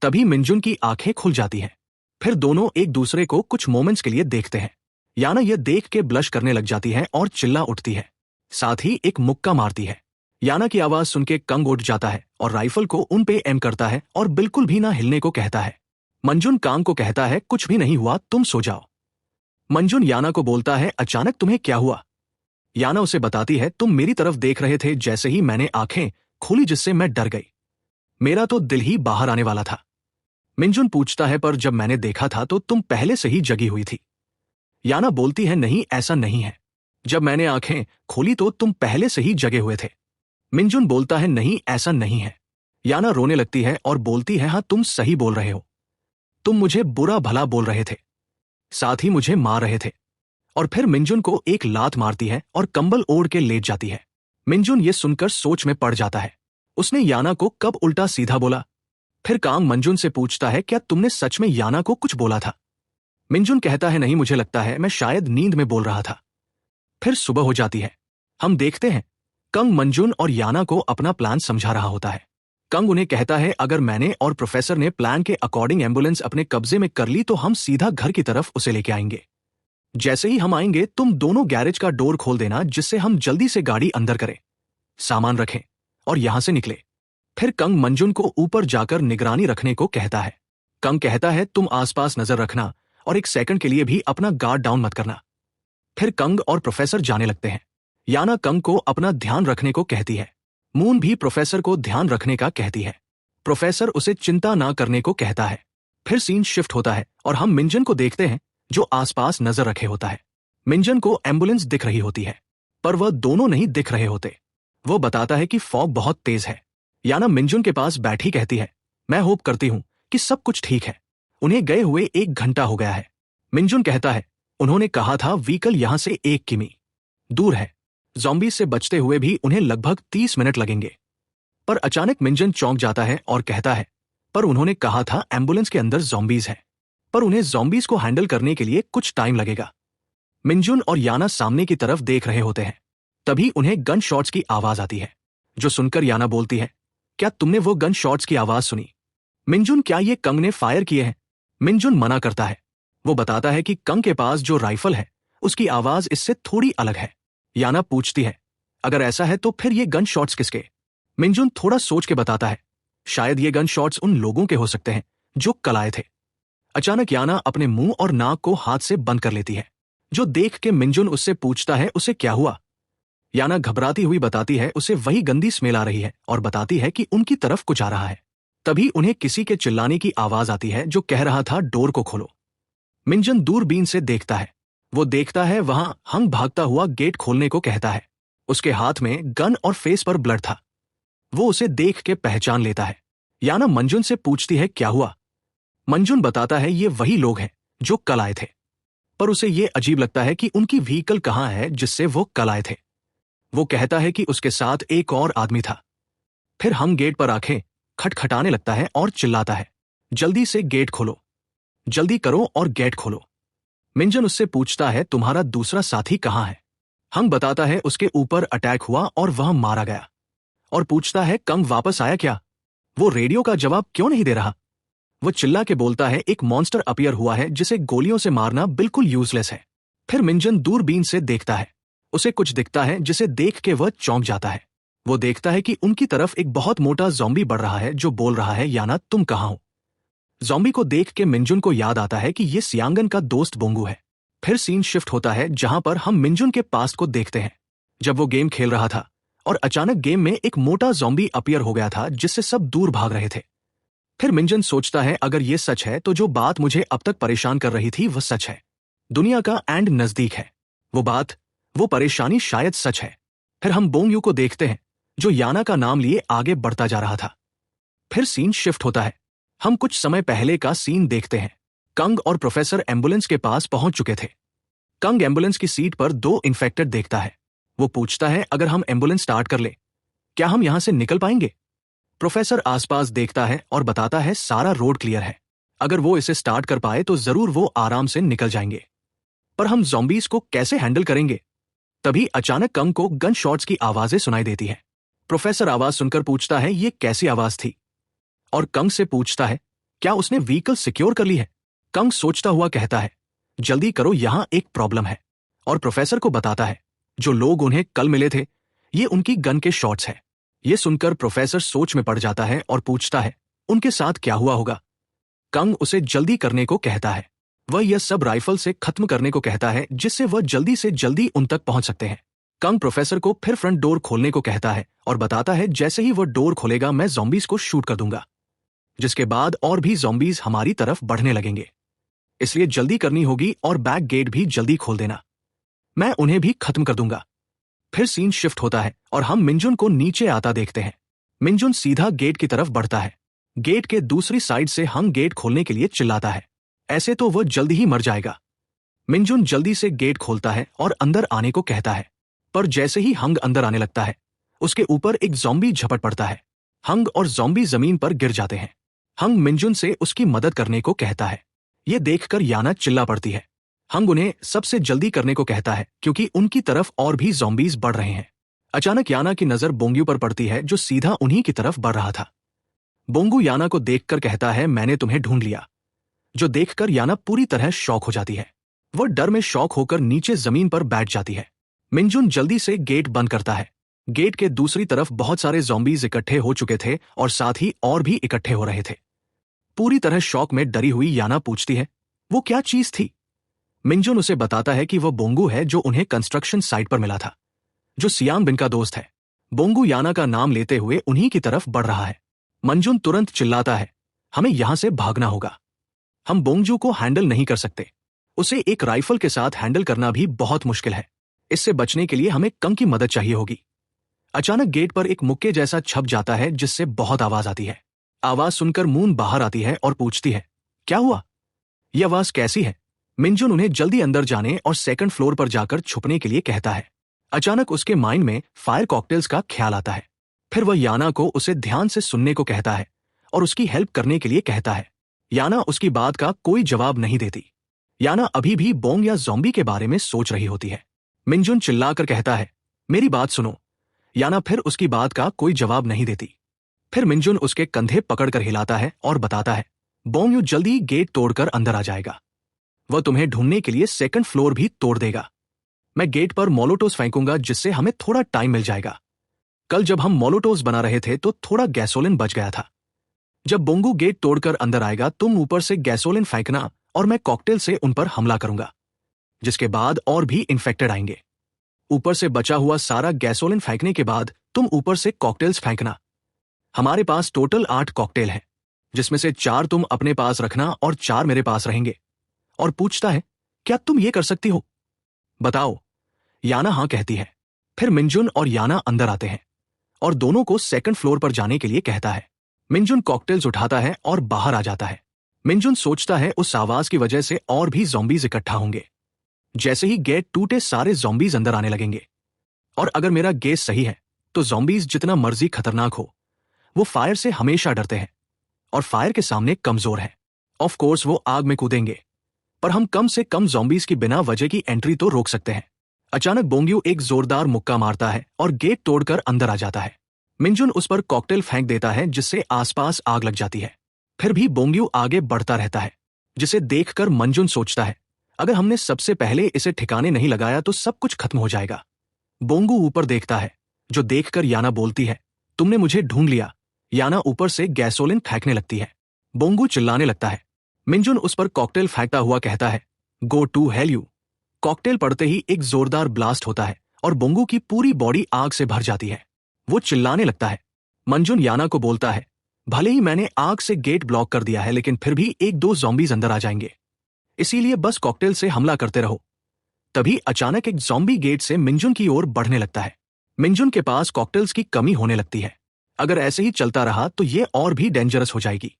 तभी मिंजुन की आंखें खुल जाती हैं। फिर दोनों एक दूसरे को कुछ मोमेंट्स के लिए देखते हैं। याना यह देख के ब्लश करने लग जाती है और चिल्ला उठती है, साथ ही एक मुक्का मारती है। याना की आवाज सुन के कंग उठ जाता है और राइफल को उन पे एम करता है और बिल्कुल भी ना हिलने को कहता है। मंजुन कांग को कहता है कुछ भी नहीं हुआ, तुम सो जाओ। मंजुन याना को बोलता है अचानक तुम्हें क्या हुआ। याना उसे बताती है तुम मेरी तरफ देख रहे थे जैसे ही मैंने आंखें खोली जिससे मैं डर गई, मेरा तो दिल ही बाहर आने वाला था। मिंजुन पूछता है पर जब मैंने देखा था तो तुम पहले से ही जगी हुई थी। याना बोलती है नहीं ऐसा नहीं है, जब मैंने आंखें खोली तो तुम पहले से ही जगे हुए थे। मिंजुन बोलता है नहीं ऐसा नहीं है। याना रोने लगती है और बोलती है हाँ तुम सही बोल रहे हो, तुम मुझे बुरा भला बोल रहे थे, साथ ही मुझे मार रहे थे। और फिर मिंजुन को एक लात मारती है और कंबल ओढ़ के लेट जाती है। मिंजुन ये सुनकर सोच में पड़ जाता है, उसने याना को कब उल्टा सीधा बोला। फिर कांग मंजुन से पूछता है क्या तुमने सच में याना को कुछ बोला था। मिंजुन कहता है नहीं, मुझे लगता है मैं शायद नींद में बोल रहा था। फिर सुबह हो जाती है। हम देखते हैं कंग मंजुन और याना को अपना प्लान समझा रहा होता है। कंग उन्हें कहता है अगर मैंने और प्रोफेसर ने प्लान के अकॉर्डिंग एम्बुलेंस अपने कब्जे में कर ली तो हम सीधा घर की तरफ उसे लेके आएंगे। जैसे ही हम आएंगे तुम दोनों गैरेज का डोर खोल देना जिससे हम जल्दी से गाड़ी अंदर करें, सामान रखें और यहां से निकले। फिर कंग मंजुन को ऊपर जाकर निगरानी रखने को कहता है। कंग कहता है तुम आसपास नजर रखना और एक सेकंड के लिए भी अपना गार्ड डाउन मत करना। फिर कंग और प्रोफेसर जाने लगते हैं। याना कंग को अपना ध्यान रखने को कहती है। मून भी प्रोफेसर को ध्यान रखने का कहती है। प्रोफेसर उसे चिंता ना करने को कहता है। फिर सीन शिफ्ट होता है और हम मिंजन को देखते हैं जो आसपास नजर रखे होता है। मिंजन को एम्बुलेंस दिख रही होती है पर वह दोनों नहीं दिख रहे होते। वो बताता है कि फॉग बहुत तेज है। याना मिंजुन के पास बैठी कहती है मैं होप करती हूं कि सब कुछ ठीक है, उन्हें गए हुए 1 घंटा हो गया है। मिंजुन कहता है उन्होंने कहा था व्हीकल यहां से 1 किमी दूर है, ज़ॉम्बी से बचते हुए भी उन्हें लगभग 30 मिनट लगेंगे। पर अचानक मिंजन चौंक जाता है और कहता है पर उन्होंने कहा था एम्बुलेंस के अंदर ज़ॉम्बीज हैं, पर उन्हें ज़ॉम्बीज को हैंडल करने के लिए कुछ टाइम लगेगा। मिंजुन और याना सामने की तरफ देख रहे होते हैं। तभी उन्हें गन शॉट्स की आवाज आती है, जो सुनकर याना बोलती है क्या तुमने वो गन शॉट्स की आवाज सुनी। मिंजुन क्या ये कंग ने फायर किए हैं। मिंजुन मना करता है। वो बताता है कि कंग के पास जो राइफल है उसकी आवाज इससे थोड़ी अलग है। याना पूछती है अगर ऐसा है तो फिर ये गन शॉट्स किसके। मिंजुन थोड़ा सोच के बताता है शायद ये गन शॉट्स उन लोगों के हो सकते हैं जो कल आए थे। अचानक याना अपने मुंह और नाक को हाथ से बंद कर लेती है, जो देख के मिंजुन उससे पूछता है उसे क्या हुआ। याना घबराती हुई बताती है उसे वही गंदी स्मेल आ रही है और बताती है कि उनकी तरफ कुछ आ रहा है। तभी उन्हें किसी के चिल्लाने की आवाज आती है जो कह रहा था डोर को खोलो। मिंजन दूरबीन से देखता है। वो देखता है वहां हंग भागता हुआ गेट खोलने को कहता है। उसके हाथ में गन और फेस पर ब्लड था। वो उसे देख के पहचान लेता है। याना मंजुन से पूछती है क्या हुआ। मंजुन बताता है ये वही लोग हैं जो कल आए थे, पर उसे ये अजीब लगता है कि उनकी व्हीकल कहां है जिससे वो कल आए थे। वो कहता है कि उसके साथ एक और आदमी था। फिर हम गेट पर आंखें खटखटाने लगता है और चिल्लाता है जल्दी से गेट खोलो, जल्दी करो और गेट खोलो। मिंजन उससे पूछता है तुम्हारा दूसरा साथी कहां है। हंग बताता है उसके ऊपर अटैक हुआ और वह मारा गया, और पूछता है कंग वापस आया क्या। वो रेडियो का जवाब क्यों नहीं दे रहा। वो चिल्ला के बोलता है एक मॉन्स्टर अपीयर हुआ है जिसे गोलियों से मारना बिल्कुल यूजलेस है। फिर मिंजन दूरबीन से देखता है। उसे कुछ दिखता है जिसे देख के वह चौंक जाता है। वो देखता है कि उनकी तरफ एक बहुत मोटा ज़ॉम्बी बढ़ रहा है जो बोल रहा है याना तुम कहां हो। ज़ॉम्बी को देख के मिंजुन को याद आता है कि ये सियांगन का दोस्त बोंगू है। फिर सीन शिफ्ट होता है जहां पर हम मिंजुन के पास्ट को देखते हैं, जब वो गेम खेल रहा था और अचानक गेम में एक मोटा ज़ॉम्बी अपीयर हो गया था जिससे सब दूर भाग रहे थे। फिर मिंजन सोचता है अगर ये सच है तो जो बात मुझे अब तक परेशान कर रही थी वह सच है। दुनिया का एंड नजदीक है। वो परेशानी शायद सच है। फिर हम बोंगयू को देखते हैं जो याना का नाम लिए आगे बढ़ता जा रहा था। फिर सीन शिफ्ट होता है। हम कुछ समय पहले का सीन देखते हैं। कंग और प्रोफेसर एम्बुलेंस के पास पहुंच चुके थे। कंग एम्बुलेंस की सीट पर 2 इन्फेक्टेड देखता है। वो पूछता है, अगर हम एम्बुलेंस स्टार्ट कर ले, क्या हम यहां से निकल पाएंगे? प्रोफेसर आसपास देखता है और बताता है, सारा रोड क्लियर है। अगर वो इसे स्टार्ट कर पाए तो जरूर वो आराम से निकल जाएंगे। पर हम ज़ॉम्बीज को कैसे हैंडल करेंगे? तभी अचानक कंग को गन शॉट्स की आवाजें सुनाई देती है। प्रोफेसर आवाज सुनकर पूछता है, ये कैसी आवाज थी? और कंग से पूछता है, क्या उसने व्हीकल सिक्योर कर ली है? कंग सोचता हुआ कहता है, जल्दी करो, यहां एक प्रॉब्लम है। और प्रोफेसर को बताता है, जो लोग उन्हें कल मिले थे, ये उनकी गन के शॉट्स हैं। ये सुनकर प्रोफेसर सोच में पड़ जाता है और पूछता है, उनके साथ क्या हुआ होगा? कंग उसे जल्दी करने को कहता है। वह यह सब राइफल से खत्म करने को कहता है, जिससे वह जल्दी से जल्दी उन तक पहुंच सकते हैं। कंग प्रोफेसर को फिर फ्रंट डोर खोलने को कहता है और बताता है, जैसे ही वह डोर खोलेगा मैं ज़ॉम्बीज को शूट कर दूंगा, जिसके बाद और भी ज़ॉम्बीज हमारी तरफ बढ़ने लगेंगे। इसलिए जल्दी करनी होगी और बैक गेट भी जल्दी खोल देना। मैं उन्हें भी खत्म कर दूंगा। फिर सीन शिफ्ट होता है और हम मिंजुन को नीचे आता देखते हैं। मिंजुन सीधा गेट की तरफ बढ़ता है। गेट के दूसरी साइड से हंग गेट खोलने के लिए चिल्लाता है। ऐसे तो वह जल्दी ही मर जाएगा। मिंजुन जल्दी से गेट खोलता है और अंदर आने को कहता है, पर जैसे ही हंग अंदर आने लगता है, उसके ऊपर एक ज़ॉम्बी झपट पड़ता है। हंग और ज़ॉम्बी जमीन पर गिर जाते हैं। हंग मिंजुन से उसकी मदद करने को कहता है। यह देखकर याना चिल्ला पड़ती है। हंग उन्हें सबसे जल्दी करने को कहता है क्योंकि उनकी तरफ और भी ज़ॉम्बीज बढ़ रहे हैं। अचानक याना की नजर बोंगू पर पड़ती है, जो सीधा उन्हीं की तरफ बढ़ रहा था। बोंगू याना को देखकर कहता है, मैंने तुम्हें ढूंढ लिया। जो देखकर याना पूरी तरह शॉक हो जाती है। वह डर में शॉक होकर नीचे जमीन पर बैठ जाती है। मिंजुन जल्दी से गेट बंद करता है। गेट के दूसरी तरफ बहुत सारे ज़ॉम्बीज इकट्ठे हो चुके थे और साथ ही और भी इकट्ठे हो रहे थे। पूरी तरह शॉक में डरी हुई याना पूछती है, वो क्या चीज थी? मिंजुन उसे बताता है कि वह बोंगू है, जो उन्हें कंस्ट्रक्शन साइट पर मिला था, जो सियांग बिन का दोस्त है। बोंगू याना का नाम लेते हुए उन्हीं की तरफ बढ़ रहा है। मंजुन तुरंत चिल्लाता है, हमें यहां से भागना होगा। हम बोंगजू को हैंडल नहीं कर सकते। उसे एक राइफल के साथ हैंडल करना भी बहुत मुश्किल है। इससे बचने के लिए हमें कंग की मदद चाहिए होगी। अचानक गेट पर एक मुक्के जैसा छप जाता है, जिससे बहुत आवाज आती है। आवाज सुनकर मून बाहर आती है और पूछती है, क्या हुआ? यह आवाज कैसी है? मिंजुन उन्हें जल्दी अंदर जाने और सेकंड फ्लोर पर जाकर छुपने के लिए कहता है। अचानक उसके माइंड में फायर कॉकटेल्स का ख्याल आता है। फिर वह याना को उसे ध्यान से सुनने को कहता है और उसकी हेल्प करने के लिए कहता है। याना उसकी बात का कोई जवाब नहीं देती। याना अभी भी बोंग या ज़ॉम्बी के बारे में सोच रही होती है। मिंजुन चिल्लाकर कहता है, मेरी बात सुनो। याना फिर उसकी बात का कोई जवाब नहीं देती। फिर मिंजुन उसके कंधे पकड़कर हिलाता है और बताता है, बोंग यू जल्दी गेट तोड़कर अंदर आ जाएगा। वह तुम्हें ढूंढने के लिए सेकंड फ्लोर भी तोड़ देगा। मैं गेट पर मोलोटोस फेंकूंगा, जिससे हमें थोड़ा टाइम मिल जाएगा। कल जब हम मोलोटोस बना रहे थे तो थोड़ा गैसोलिन बच गया था। जब बोंगू गेट तोड़कर अंदर आएगा, तुम ऊपर से गैसोलिन फेंकना और मैं कॉकटेल से उन पर हमला करूंगा, जिसके बाद और भी इन्फेक्टेड आएंगे। ऊपर से बचा हुआ सारा गैसोलिन फेंकने के बाद तुम ऊपर से कॉकटेल्स फेंकना। हमारे पास टोटल 8 कॉकटेल हैं, जिसमें से 4 तुम अपने पास रखना और 4 मेरे पास रहेंगे। और पूछता है, क्या तुम ये कर सकती हो? बताओ। याना हाँ कहती है। फिर मिंजुन और याना अंदर आते हैं और दोनों को सेकंड फ्लोर पर जाने के लिए कहता है। मिंजुन कॉकटेल्स उठाता है और बाहर आ जाता है। मिंजुन सोचता है, उस आवाज की वजह से और भी ज़ॉम्बीज इकट्ठा होंगे। जैसे ही गेट टूटे, सारे ज़ॉम्बीज अंदर आने लगेंगे। और अगर मेरा गेस सही है तो ज़ॉम्बीज जितना मर्जी खतरनाक हो, वो फायर से हमेशा डरते हैं और फायर के सामने कमजोर हैं। ऑफ कोर्स वो आग में कूदेंगे, पर हम कम से कम ज़ॉम्बीज की बिना वजह की एंट्री तो रोक सकते हैं। अचानक बोंग्यू एक जोरदार मुक्का मारता है और गेट तोड़कर अंदर आ जाता है। मिंजुन उस पर कॉकटेल फेंक देता है, जिससे आसपास आग लग जाती है। फिर भी बोंग्यू आगे बढ़ता रहता है, जिसे देखकर मंजुन सोचता है, अगर हमने सबसे पहले इसे ठिकाने नहीं लगाया तो सब कुछ खत्म हो जाएगा। बोंगू ऊपर देखता है, जो देखकर याना बोलती है, तुमने मुझे ढूंढ लिया। याना ऊपर से गैसोलिन फेंकने लगती है। बोंगू चिल्लाने लगता है। मिंजुन उस पर कॉकटेल फेंकता हुआ कहता है, go to hell you. Cocktail पड़ते ही एक जोरदार ब्लास्ट होता है और बोंगू की पूरी बॉडी आग से भर जाती है। वो चिल्लाने लगता है। मंजुन याना को बोलता है, भले ही मैंने आग से गेट ब्लॉक कर दिया है, लेकिन फिर भी 1-2 ज़ॉम्बीज अंदर आ जाएंगे, इसीलिए बस कॉकटेल से हमला करते रहो। तभी अचानक एक ज़ॉम्बी गेट से मिंजुन की ओर बढ़ने लगता है। मिंजुन के पास कॉकटेल्स की कमी होने लगती है। अगर ऐसे ही चलता रहा तो ये और भी डेंजरस हो जाएगी।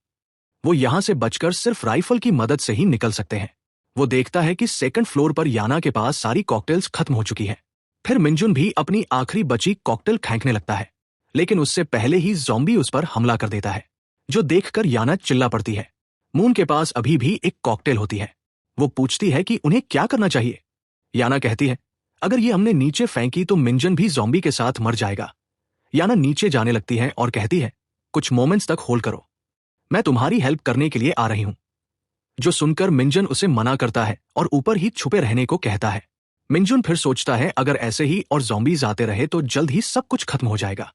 वो यहां से बचकर सिर्फ राइफल की मदद से ही निकल सकते हैं। वो देखता है कि सेकंड फ्लोर पर याना के पास सारी कॉकटेल्स खत्म हो चुकी है। फिर मिंजुन भी अपनी आखिरी बची कॉकटेल फेंकने लगता है, लेकिन उससे पहले ही ज़ॉम्बी उस पर हमला कर देता है, जो देखकर याना चिल्ला पड़ती है। मून के पास अभी भी एक कॉकटेल होती है। वो पूछती है कि उन्हें क्या करना चाहिए। याना कहती है, अगर ये हमने नीचे फेंकी तो मिंजन भी ज़ॉम्बी के साथ मर जाएगा। याना नीचे जाने लगती है और कहती है, कुछ मोमेंट्स तक होल्ड करो, मैं तुम्हारी हेल्प करने के लिए आ रही हूं। जो सुनकर मिंजन उसे मना करता है और ऊपर ही छुपे रहने को कहता है। मिंजुन फिर सोचता है अगर ऐसे ही और ज़ॉम्बीज आते रहे तो जल्द ही सब कुछ खत्म हो जाएगा।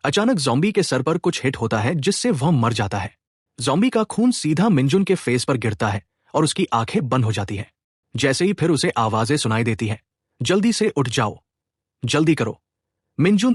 अचानक ज़ॉम्बी के सर पर कुछ हिट होता है जिससे वह मर जाता है। ज़ॉम्बी का खून सीधा मिंजुन के फेस पर गिरता है और उसकी आंखें बंद हो जाती है। जैसे ही फिर उसे आवाजें सुनाई देती है, जल्दी से उठ जाओ, जल्दी करो। मिंजुन